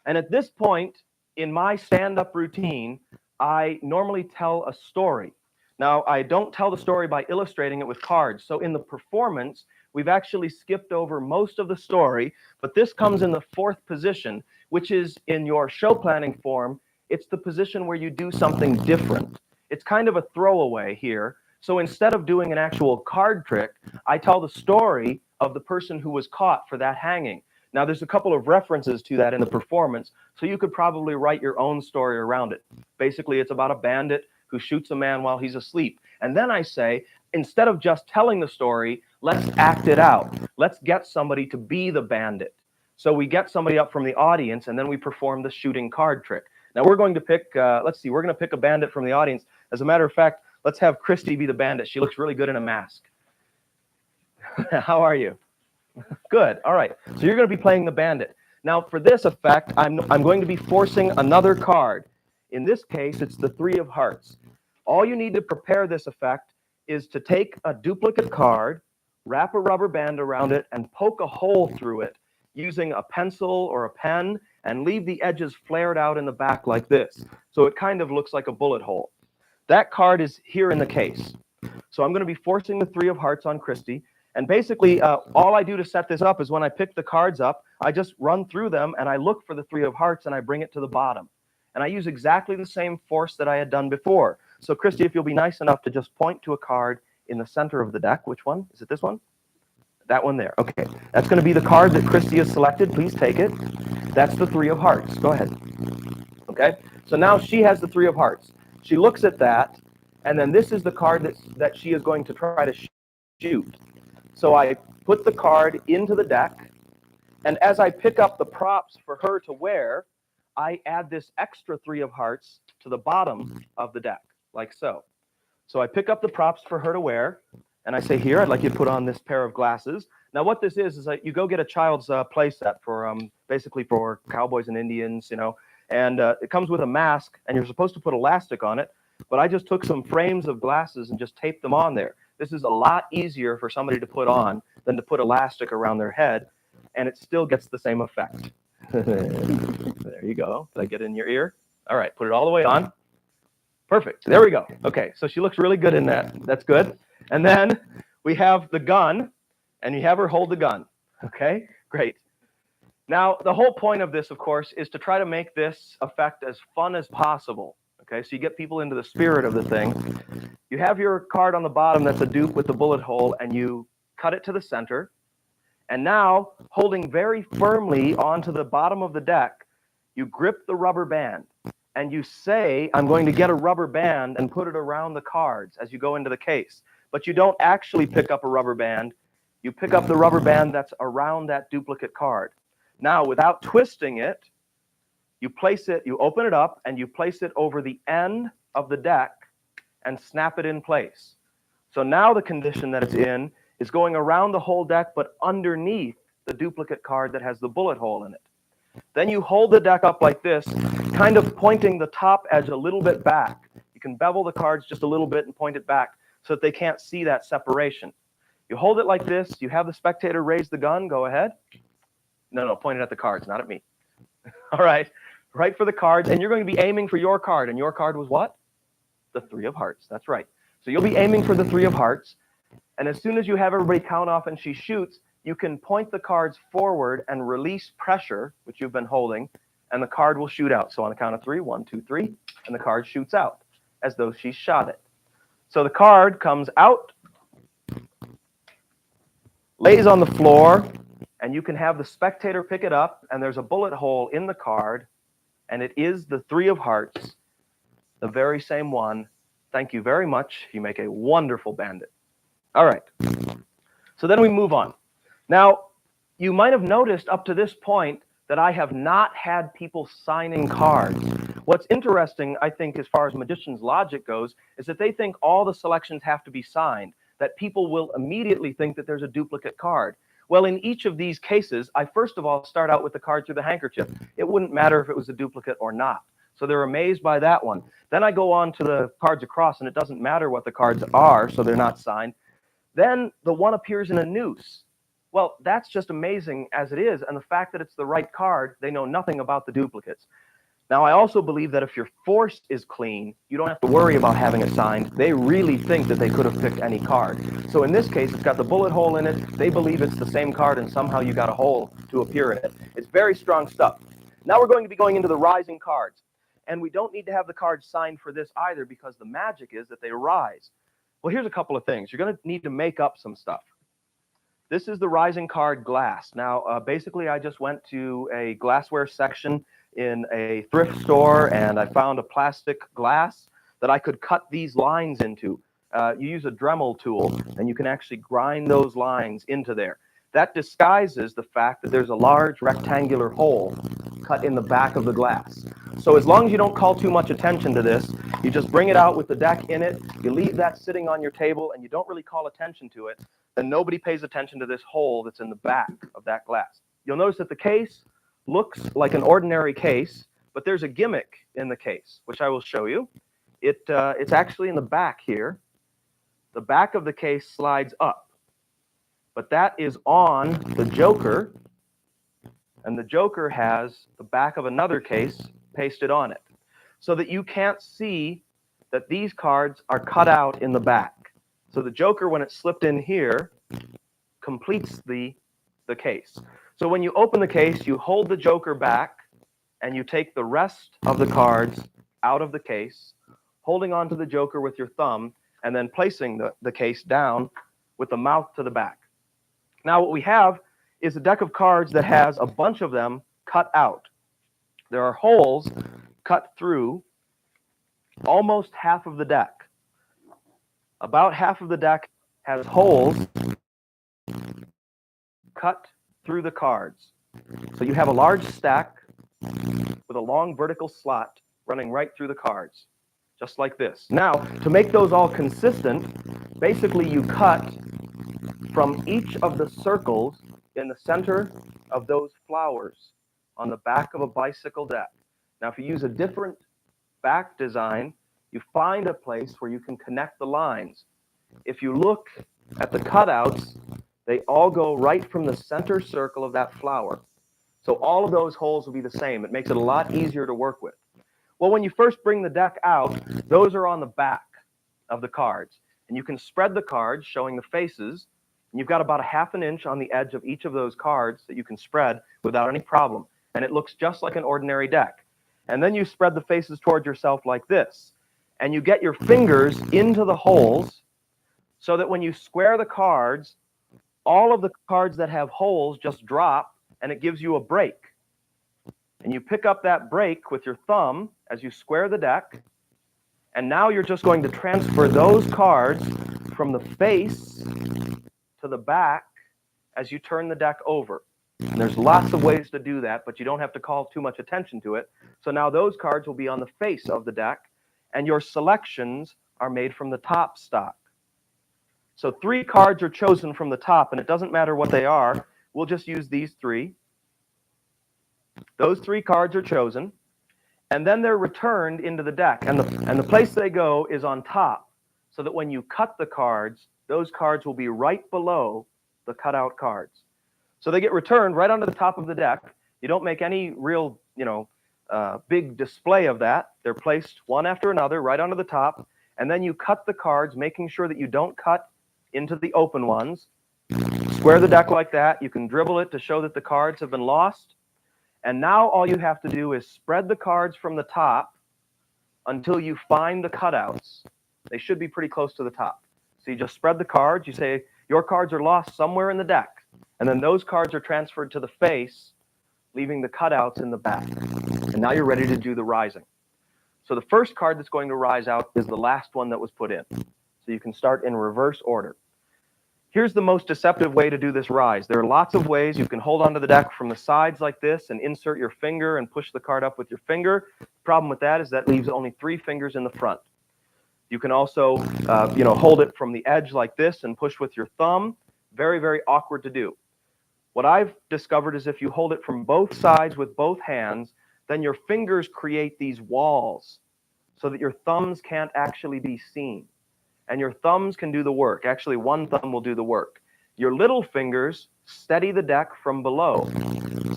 and at this point in my stand-up routine, I normally tell a story. Now, I don't tell the story by illustrating it with cards. So in the performance, we've actually skipped over most of the story, but this comes in the fourth position, which is in your show planning form. It's the position where you do something different. It's kind of a throwaway here. So instead of doing an actual card trick, I tell the story of the person who was caught for that hanging. Now, there's a couple of references to that in the performance, so you could probably write your own story around it. Basically, it's about a bandit who shoots a man while he's asleep. And then I say, instead of just telling the story, let's act it out. Let's get somebody to be the bandit. So we get somebody up from the audience, and then we perform the shooting card trick. Now, we're going to pick, we're going to pick a bandit from the audience. As a matter of fact, let's have Christy be the bandit. She looks really good in a mask. How are you? Good. All right. So you're going to be playing the bandit. Now, for this effect, I'm going to be forcing another card. In this case, it's the 3 of hearts. All you need to prepare this effect is to take a duplicate card, wrap a rubber band around it, and poke a hole through it using a pencil or a pen, and leave the edges flared out in the back like this. So it kind of looks like a bullet hole. That card is here in the case. So I'm going to be forcing the 3 of hearts on Christy. And basically, all I do to set this up is when I pick the cards up, I just run through them, and I look for the 3 of hearts, and I bring it to the bottom. And I use exactly the same force that I had done before. So Christy, if you'll be nice enough to just point to a card in the center of the deck. Which one? Is it this one? That one there. Okay. That's going to be the card that Christy has selected. Please take it. That's the 3 of hearts. Go ahead. Okay. So now she has the 3 of hearts. She looks at that, and then this is the card that she is going to try to shoot. So I put the card into the deck, and as I pick up the props for her to wear, I add this extra 3 of hearts to the bottom of the deck, like so. So I pick up the props for her to wear, and I say, here, I'd like you to put on this pair of glasses. Now what this is that you go get a child's play set for basically for cowboys and Indians, you know, and it comes with a mask, and you're supposed to put elastic on it, but I just took some frames of glasses and just taped them on there. This is a lot easier for somebody to put on than to put elastic around their head, and it still gets the same effect. There you go. Did I get it in your ear? All right, put it all the way on. Perfect. There we go. Okay, so she looks really good in that. That's good. And then we have the gun, and you have her hold the gun. Okay, great. Now, the whole point of this, of course, is to try to make this effect as fun as possible. Okay, so you get people into the spirit of the thing. You have your card on the bottom that's a dupe with the bullet hole, and you cut it to the center. And now, holding very firmly onto the bottom of the deck, you grip the rubber band. and you say, I'm going to get a rubber band and put it around the cards as you go into the case. But you don't actually pick up a rubber band. You pick up the rubber band that's around that duplicate card. Now, without twisting it, you place it, you open it up, and you place it over the end of the deck and snap it in place. So now the condition that it's in is going around the whole deck, but underneath the duplicate card that has the bullet hole in it. Then you hold the deck up like this, kind of pointing the top edge a little bit back. You can bevel the cards just a little bit and point it back so that they can't see that separation. You hold it like this. You have the spectator raise the gun. Go ahead. No, point it at the cards, not at me. All right. Right for the cards, and you're going to be aiming for your card. And your card was what? The 3 of hearts. That's right. So you'll be aiming for the 3 of hearts. And as soon as you have everybody count off and she shoots, you can point the cards forward and release pressure, which you've been holding, and the card will shoot out. So on the count of 3, 1, 2, 3, and the card shoots out as though she shot it. So the card comes out, lays on the floor, and you can have the spectator pick it up, and there's a bullet hole in the card, and it is the 3 of hearts, the very same one. Thank you very much. You make a wonderful bandit. All right. So then we move on. Now, you might have noticed up to this point that I have not had people signing cards. What's interesting, I think, as far as magician's logic goes, is that they think all the selections have to be signed, that people will immediately think that there's a duplicate card. Well, in each of these cases, I first of all start out with the card through the handkerchief. It wouldn't matter if it was a duplicate or not. So they're amazed by that one. Then I go on to the cards across, and it doesn't matter what the cards are, so they're not signed. Then the one appears in a noose. Well, that's just amazing as it is, and the fact that it's the right card, they know nothing about the duplicates. Now, I also believe that if your force is clean, you don't have to worry about having it signed. They really think that they could have picked any card. So in this case, it's got the bullet hole in it. They believe it's the same card, and somehow you got a hole to appear in it. It's very strong stuff. Now we're going to be going into the rising cards. And we don't need to have the cards signed for this either, because the magic is that they rise. Well, here's a couple of things. You're going to need to make up some stuff. This is the rising card glass. Now, basically, I just went to a glassware section in a thrift store, and I found a plastic glass that I could cut these lines into. You use a Dremel tool, and you can actually grind those lines into there. That disguises the fact that there's a large rectangular hole cut in the back of the glass. So as long as you don't call too much attention to this, you just bring it out with the deck in it, you leave that sitting on your table, and you don't really call attention to it, then nobody pays attention to this hole that's in the back of that glass. You'll notice that the case looks like an ordinary case, but there's a gimmick in the case, which I will show you. It's actually in the back here. The back of the case slides up, but that is on the joker, and the joker has the back of another case pasted on it, so that you can't see that these cards are cut out in the back. So the joker, when it's slipped in here, completes the case. So when you open the case, you hold the joker back, and you take the rest of the cards out of the case, holding onto the joker with your thumb, and then placing the case down with the mouth to the back. Now what we have is a deck of cards that has a bunch of them cut out. There are holes cut through almost half of the deck. About half of the deck has holes cut through the cards. So you have a large stack with a long vertical slot running right through the cards, just like this. Now, to make those all consistent, basically you cut from each of the circles in the center of those flowers on the back of a bicycle deck. Now, if you use a different back design, you find a place where you can connect the lines. If you look at the cutouts, they all go right from the center circle of that flower. So all of those holes will be the same. It makes it a lot easier to work with. Well, when you first bring the deck out, those are on the back of the cards. And you can spread the cards showing the faces. And you've got about a ½ an inch on the edge of each of those cards that you can spread without any problem. And it looks just like an ordinary deck. And then you spread the faces toward yourself like this. And you get your fingers into the holes so that when you square the cards, all of the cards that have holes just drop, and it gives you a break. And you pick up that break with your thumb as you square the deck. And now you're just going to transfer those cards from the face to the back as you turn the deck over. And there's lots of ways to do that, but you don't have to call too much attention to it. So now those cards will be on the face of the deck, and your selections are made from the top stock. So 3 cards are chosen from the top, and it doesn't matter what they are. We'll just use these 3. Those 3 cards are chosen, and then they're returned into the deck. And the place they go is on top, so that when you cut the cards, those cards will be right below the cutout cards. So they get returned right onto the top of the deck. You don't make any real, big display of that. They're placed one after another right onto the top, and then you cut the cards, making sure that you don't cut into the open ones. Square the deck like that. You can dribble it to show that the cards have been lost. And now all you have to do is spread the cards from the top until you find the cutouts. They should be pretty close to the top. So you just spread the cards. You say, your cards are lost somewhere in the deck. And then those cards are transferred to the face, leaving the cutouts in the back. And now you're ready to do the rising. So the first card that's going to rise out is the last one that was put in. So you can start in reverse order. Here's the most deceptive way to do this rise. There are lots of ways. You can hold onto the deck from the sides like this and insert your finger and push the card up with your finger. The problem with that is that leaves only 3 fingers in the front. You can also, hold it from the edge like this and push with your thumb. Very, very awkward to do. What I've discovered is if you hold it from both sides with both hands, then your fingers create these walls so that your thumbs can't actually be seen. And your thumbs can do the work. Actually, one thumb will do the work. Your little fingers steady the deck from below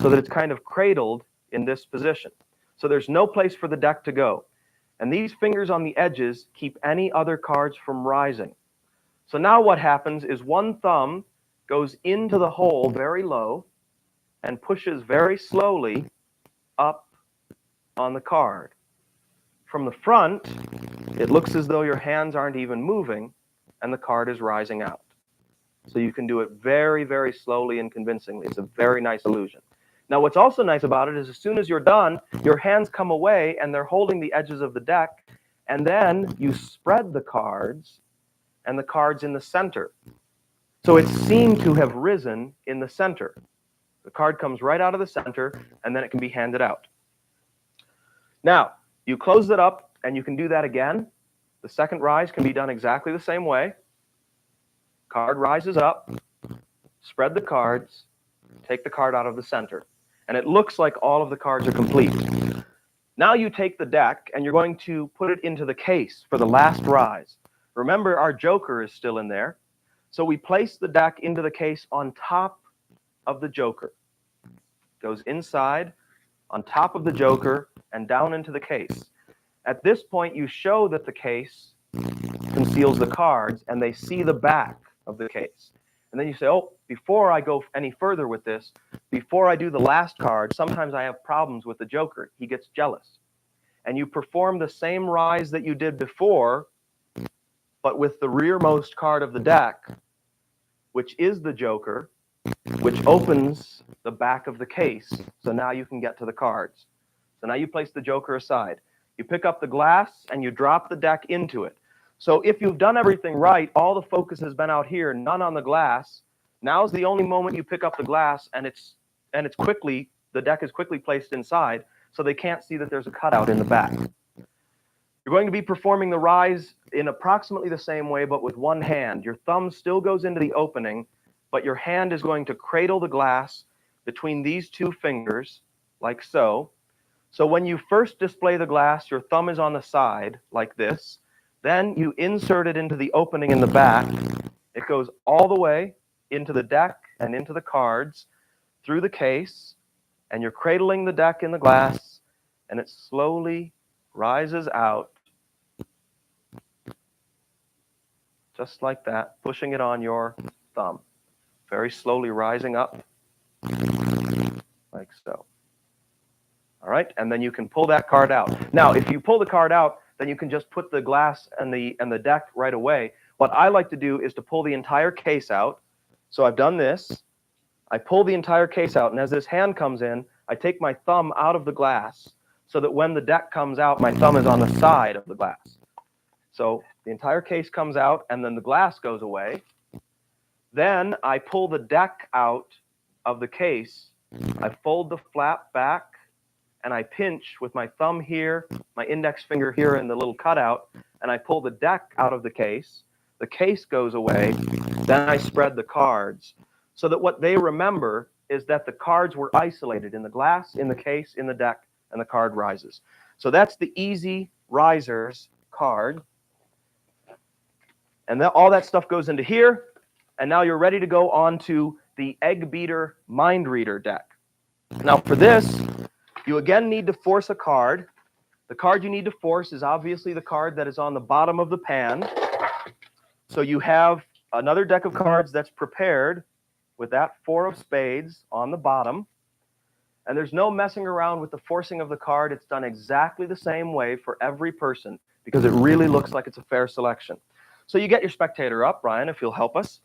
so that it's kind of cradled in this position. So there's no place for the deck to go. And these fingers on the edges keep any other cards from rising. So now what happens is one thumb goes into the hole very low and pushes very slowly up on the card. From the front, it looks as though your hands aren't even moving and the card is rising out. So you can do it very, very slowly and convincingly. It's a very nice illusion. Now, what's also nice about it is as soon as you're done, your hands come away and they're holding the edges of the deck, and then you spread the cards and the cards in the center. So it's seen to have risen in the center. The card comes right out of the center, and then it can be handed out. Now, you close it up, and you can do that again. The second rise can be done exactly the same way. Card rises up, spread the cards, take the card out of the center. And it looks like all of the cards are complete. Now you take the deck, and you're going to put it into the case for the last rise. Remember, our joker is still in there. So we place the deck into the case on top of the joker. Goes inside, on top of the joker, and down into the case. At this point, you show that the case conceals the cards, and they see the back of the case. And then you say, oh, before I go any further with this, before I do the last card, sometimes I have problems with the joker. He gets jealous. And you perform the same rise that you did before, but with the rearmost card of the deck, which is the joker, which opens the back of the case. So now you can get to the cards. So now you place the joker aside. You pick up the glass and you drop the deck into it. So if you've done everything right, all the focus has been out here, none on the glass. Now's the only moment you pick up the glass, and the deck is quickly placed inside, so they can't see that there's a cutout in the back. You're going to be performing the rise in approximately the same way, but with one hand. Your thumb still goes into the opening, but your hand is going to cradle the glass between these 2 fingers, like so. So when you first display the glass, your thumb is on the side, like this. Then you insert it into the opening in the back. It goes all the way into the deck and into the cards, through the case, and you're cradling the deck in the glass, and it slowly rises out, just like that, pushing it on your thumb. Very slowly rising up, like so. All right, and then you can pull that card out. Now, if you pull the card out, then you can just put the glass and the deck right away. What I like to do is to pull the entire case out. So I've done this. I pull the entire case out, and as this hand comes in, I take my thumb out of the glass so that when the deck comes out, my thumb is on the side of the glass. So the entire case comes out, and then the glass goes away. Then I pull the deck out of the case. I fold the flap back, and I pinch with my thumb here, my index finger here in the little cutout, and I pull the deck out of the case. The case goes away. Then I spread the cards so that what they remember is that the cards were isolated in the glass, in the case, in the deck, and the card rises. So that's the Easy Risers card. And all that stuff goes into here. And now you're ready to go on to the Egg Beater Mind Reader deck. Now for this, you again need to force a card. The card you need to force is obviously the card that is on the bottom of the pan. So you have another deck of cards that's prepared with that 4 of spades on the bottom. And there's no messing around with the forcing of the card. It's done exactly the same way for every person because it really looks like it's a fair selection. So you get your spectator up, Ryan, if you'll help us.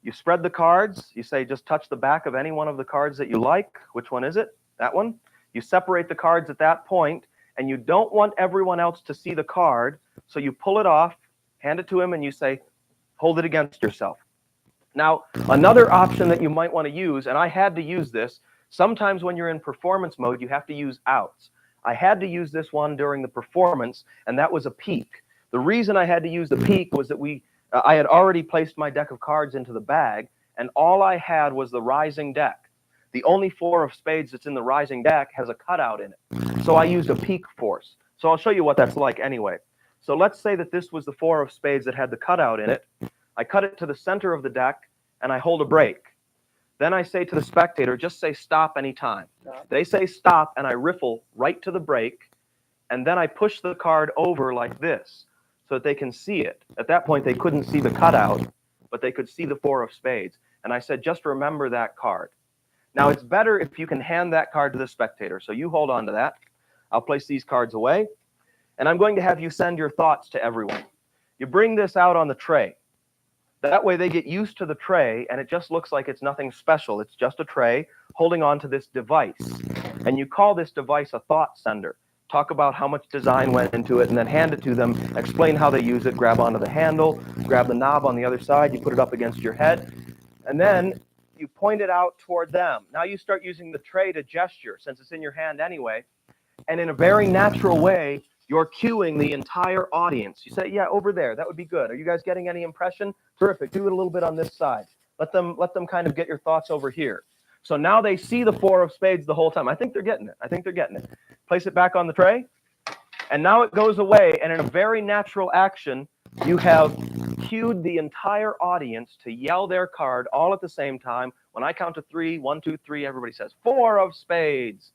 You spread the cards. You say just touch the back of any one of the cards that you like. Which one is it? That one. You separate the cards at that point, and you don't want everyone else to see the card, so you pull it off, hand it to him, and you say, hold it against yourself. Now, another option that you might want to use, and I had to use this, sometimes when you're in performance mode, you have to use outs. I had to use this one during the performance, and that was a peek. The reason I had to use the peek was that I had already placed my deck of cards into the bag, and all I had was the rising deck. The only 4 of spades that's in the rising deck has a cutout in it. So I used a peek force. So I'll show you what that's like anyway. So let's say that this was the 4 of spades that had the cutout in it. I cut it to the center of the deck, and I hold a break. Then I say to the spectator, just say stop anytime. They say stop, and I riffle right to the break, and then I push the card over like this so that they can see it. At that point, they couldn't see the cutout, but they could see the 4 of spades. And I said, just remember that card. Now, it's better if you can hand that card to the spectator. So you hold on to that. I'll place these cards away. And I'm going to have you send your thoughts to everyone. You bring this out on the tray. That way they get used to the tray, and it just looks like it's nothing special. It's just a tray holding on to this device. And you call this device a thought sender. Talk about how much design went into it, and then hand it to them. Explain how they use it. Grab onto the handle. Grab the knob on the other side. You put it up against your head. And then you point it out toward them. Now you start using the tray to gesture, since it's in your hand anyway. And in a very natural way, you're cueing the entire audience. You say, yeah, over there, that would be good. Are you guys getting any impression? Terrific. Do it a little bit on this side. Let them kind of get your thoughts over here. So now they see the 4 of spades the whole time. I think they're getting it. I think they're getting it. Place it back on the tray. And now it goes away. And in a very natural action, you have cued the entire audience to yell their card all at the same time. When I count to 3, 1, 2, 3, everybody says 4 of spades.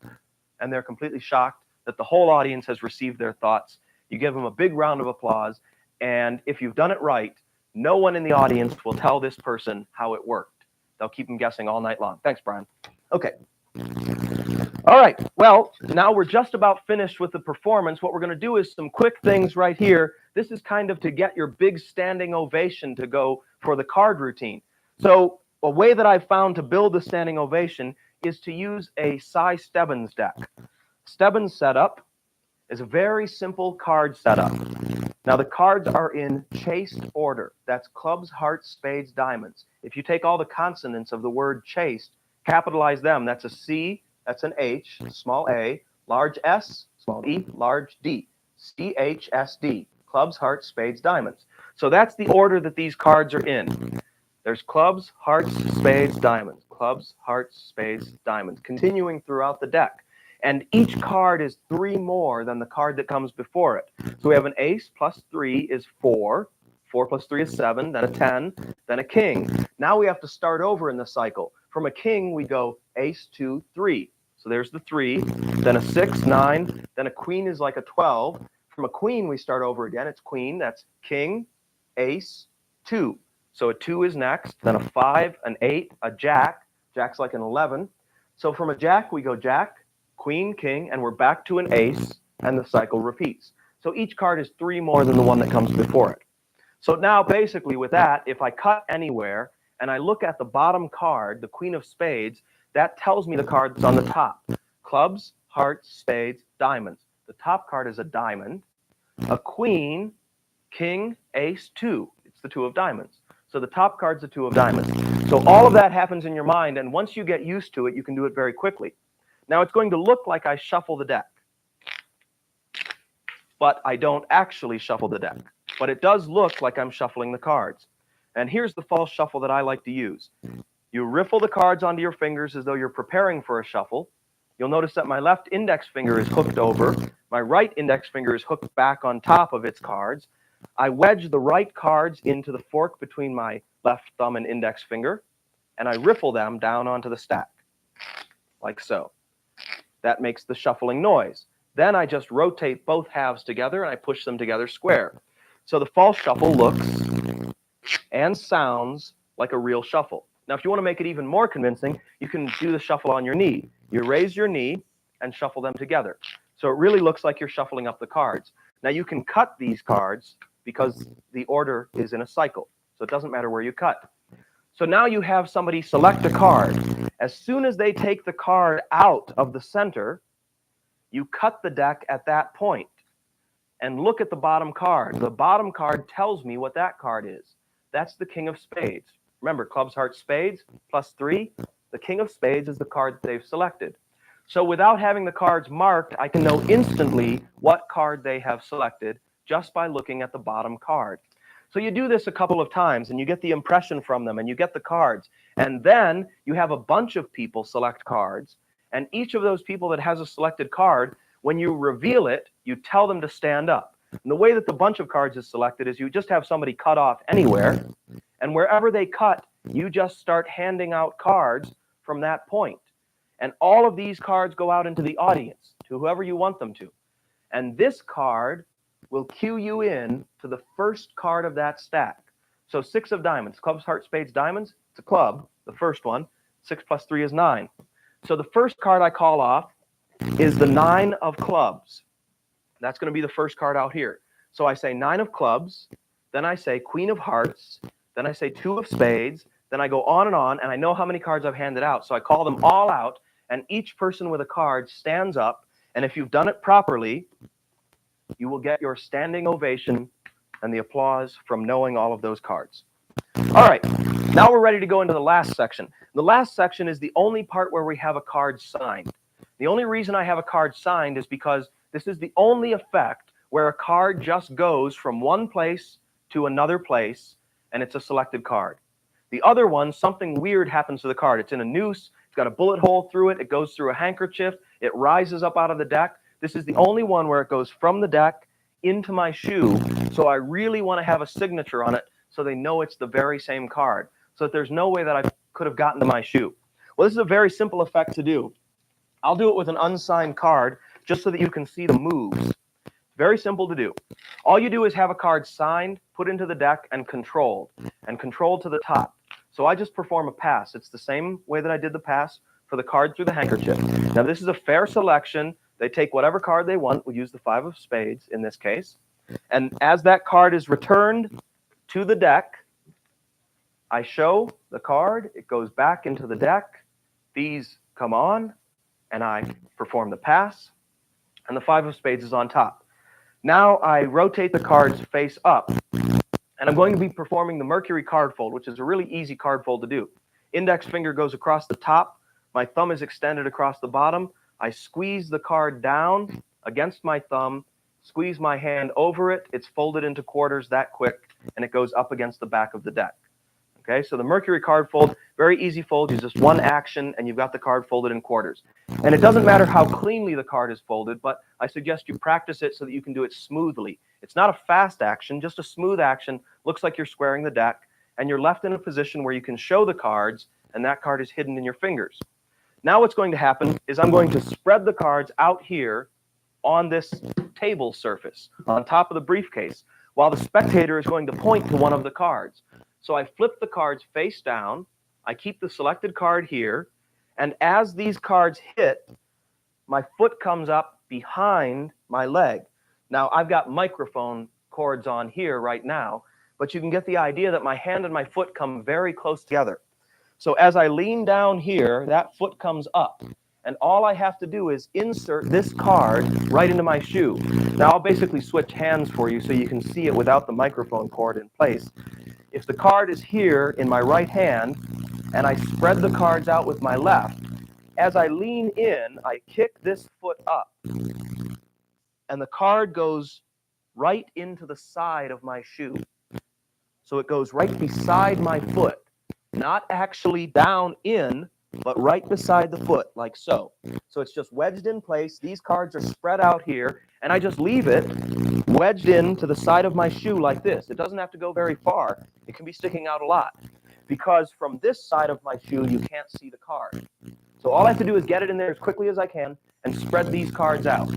And they're completely shocked that the whole audience has received their thoughts. You give them a big round of applause. And if you've done it right, no one in the audience will tell this person how it worked. They'll keep them guessing all night long. Thanks, Brian. Okay. All right. Well, now we're just about finished with the performance. What we're going to do is some quick things right here. This is kind of to get your big standing ovation to go for the card routine. So a way that I've found to build the standing ovation is to use a Cy Stebbins deck. Stebbins setup is a very simple card setup. Now the cards are in chased order. That's clubs, hearts, spades, diamonds. If you take all the consonants of the word chased, capitalize them. That's a C, that's an H, small a, large S, small e, large D. C-H-S-D. Clubs, hearts, spades, diamonds. So that's the order that these cards are in. There's clubs, hearts, spades, diamonds. Clubs, hearts, spades, diamonds. Continuing throughout the deck. And each card is 3 more than the card that comes before it. So we have an ace plus 3 is 4. 4 plus 3 is 7, then a 10, then a king. Now we have to start over in the cycle. From a king, we go ace, 2, 3. So there's the 3, then a 6, 9, then a queen is like a 12. From a queen, we start over again. It's queen, that's king, ace, 2. So a 2 is next, then a 5, an 8, a jack. Jack's like an 11. So from a jack, we go jack, queen, king, and we're back to an ace, and the cycle repeats. So each card is 3 more than the one that comes before it. So now basically with that, if I cut anywhere and I look at the bottom card, the queen of spades, that tells me the card that's on the top. Clubs, hearts, spades, diamonds. The top card is a diamond, a queen, king, ace, two. It's the two of diamonds. So the top card's the two of diamonds. So all of that happens in your mind, and once you get used to it, you can do it very quickly. Now it's going to look like I shuffle the deck, but I don't actually shuffle the deck. But it does look like I'm shuffling the cards. And here's the false shuffle that I like to use. You riffle the cards onto your fingers as though you're preparing for a shuffle. You'll notice that my left index finger is hooked over. My right index finger is hooked back on top of its cards. I wedge the right cards into the fork between my left thumb and index finger, and I riffle them down onto the stack, like so. That makes the shuffling noise. Then I just rotate both halves together, and I push them together square. So the false shuffle looks and sounds like a real shuffle. Now, if you want to make it even more convincing, you can do the shuffle on your knee. You raise your knee and shuffle them together. So it really looks like you're shuffling up the cards. Now, you can cut these cards because the order is in a cycle. So it doesn't matter where you cut. So now you have somebody select a card. As soon as they take the card out of the center, you cut the deck at that point. And look at the bottom card. The bottom card tells me what that card is. That's the king of spades. Remember, clubs, hearts, spades, +3. The king of spades is the card they've selected. So without having the cards marked, I can know instantly what card they have selected just by looking at the bottom card. So you do this a couple of times, and you get the impression from them, and you get the cards. And then you have a bunch of people select cards, and each of those people that has a selected card, when you reveal it, you tell them to stand up. And the way that the bunch of cards is selected is you just have somebody cut off anywhere, and wherever they cut, you just start handing out cards from that point. And all of these cards go out into the audience, to whoever you want them to. And this card will cue you in to the first card of that stack. So 6 of diamonds, clubs, hearts, spades, diamonds, it's a club, the first one. 6 + 3 is 9. So the first card I call off is the 9 of clubs. That's going to be the first card out here. So I say 9 of clubs, then I say queen of hearts, then I say 2 of spades, then I go on, and I know how many cards I've handed out. So I call them all out, and each person with a card stands up, and if you've done it properly, you will get your standing ovation and the applause from knowing all of those cards. All right, now we're ready to go into the last section. The last section is the only part where we have a card signed. The only reason I have a card signed is because this is the only effect where a card just goes from one place to another place, and it's a selected card. The other one, something weird happens to the card. It's in a noose, it's got a bullet hole through it, it goes through a handkerchief, it rises up out of the deck. This is the only one where it goes from the deck into my shoe, so I really want to have a signature on it so they know it's the very same card, so that there's no way that I could have gotten to my shoe. Well, this is a very simple effect to do. I'll do it with an unsigned card just so that you can see the moves. Very simple to do. All you do is have a card signed, put into the deck, and controlled to the top. So I just perform a pass. It's the same way that I did the pass for the card through the handkerchief. Now this is a fair selection. They take whatever card they want. We'll use the 5 of spades in this case. And as that card is returned to the deck, I show the card. It goes back into the deck. These come on, and I perform the pass. And the 5 of spades is on top. Now I rotate the cards face up. And I'm going to be performing the Mercury card fold, which is a really easy card fold to do. Index finger goes across the top. My thumb is extended across the bottom. I squeeze the card down against my thumb, squeeze my hand over it. It's folded into quarters that quick, and it goes up against the back of the deck. Okay, so the Mercury card fold, very easy fold. Use just one action, and you've got the card folded in quarters. And it doesn't matter how cleanly the card is folded, but I suggest you practice it so that you can do it smoothly. It's not a fast action, just a smooth action. Looks like you're squaring the deck, and you're left in a position where you can show the cards, and that card is hidden in your fingers. Now what's going to happen is I'm going to spread the cards out here on this table surface, on top of the briefcase, while the spectator is going to point to one of the cards. So I flip the cards face down, I keep the selected card here, and as these cards hit, my foot comes up behind my leg. Now I've got microphone cords on here right now, but you can get the idea that my hand and my foot come very close together. So as I lean down here, that foot comes up. And all I have to do is insert this card right into my shoe. Now I'll basically switch hands for you so you can see it without the microphone cord in place. If the card is here in my right hand, and I spread the cards out with my left, as I lean in, I kick this foot up. And the card goes right into the side of my shoe. So it goes right beside my foot, not actually down in, but right beside the foot, like so. So it's just wedged in place. These cards are spread out here, and I just leave it wedged into the side of my shoe like this. It doesn't have to go very far. It can be sticking out a lot, because from this side of my shoe, you can't see the card. So all I have to do is get it in there as quickly as I can and spread these cards out.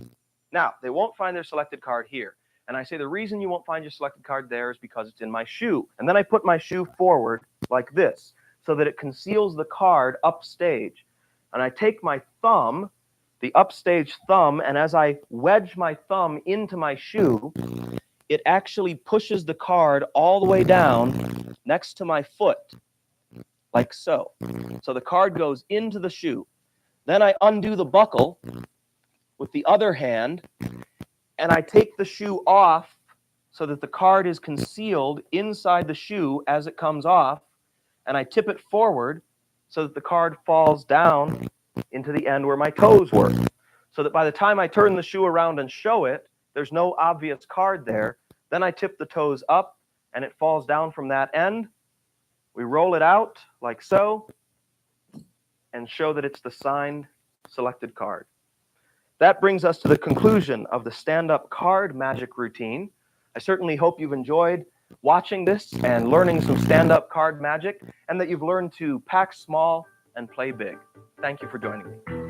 Now, they won't find their selected card here. And I say the reason you won't find your selected card there is because it's in my shoe. And then I put my shoe forward like this, so that it conceals the card upstage. And I take my thumb, the upstage thumb, and as I wedge my thumb into my shoe, it actually pushes the card all the way down next to my foot, like so. So the card goes into the shoe. Then I undo the buckle with the other hand, and I take the shoe off so that the card is concealed inside the shoe as it comes off, and I tip it forward so that the card falls down into the end where my toes were. So that by the time I turn the shoe around and show it, there's no obvious card there. Then I tip the toes up, and it falls down from that end. We roll it out like so, and show that it's the signed selected card. That brings us to the conclusion of the stand-up card magic routine. I certainly hope you've enjoyed watching this and learning some stand-up card magic, and that you've learned to pack small and play big. Thank you for joining me.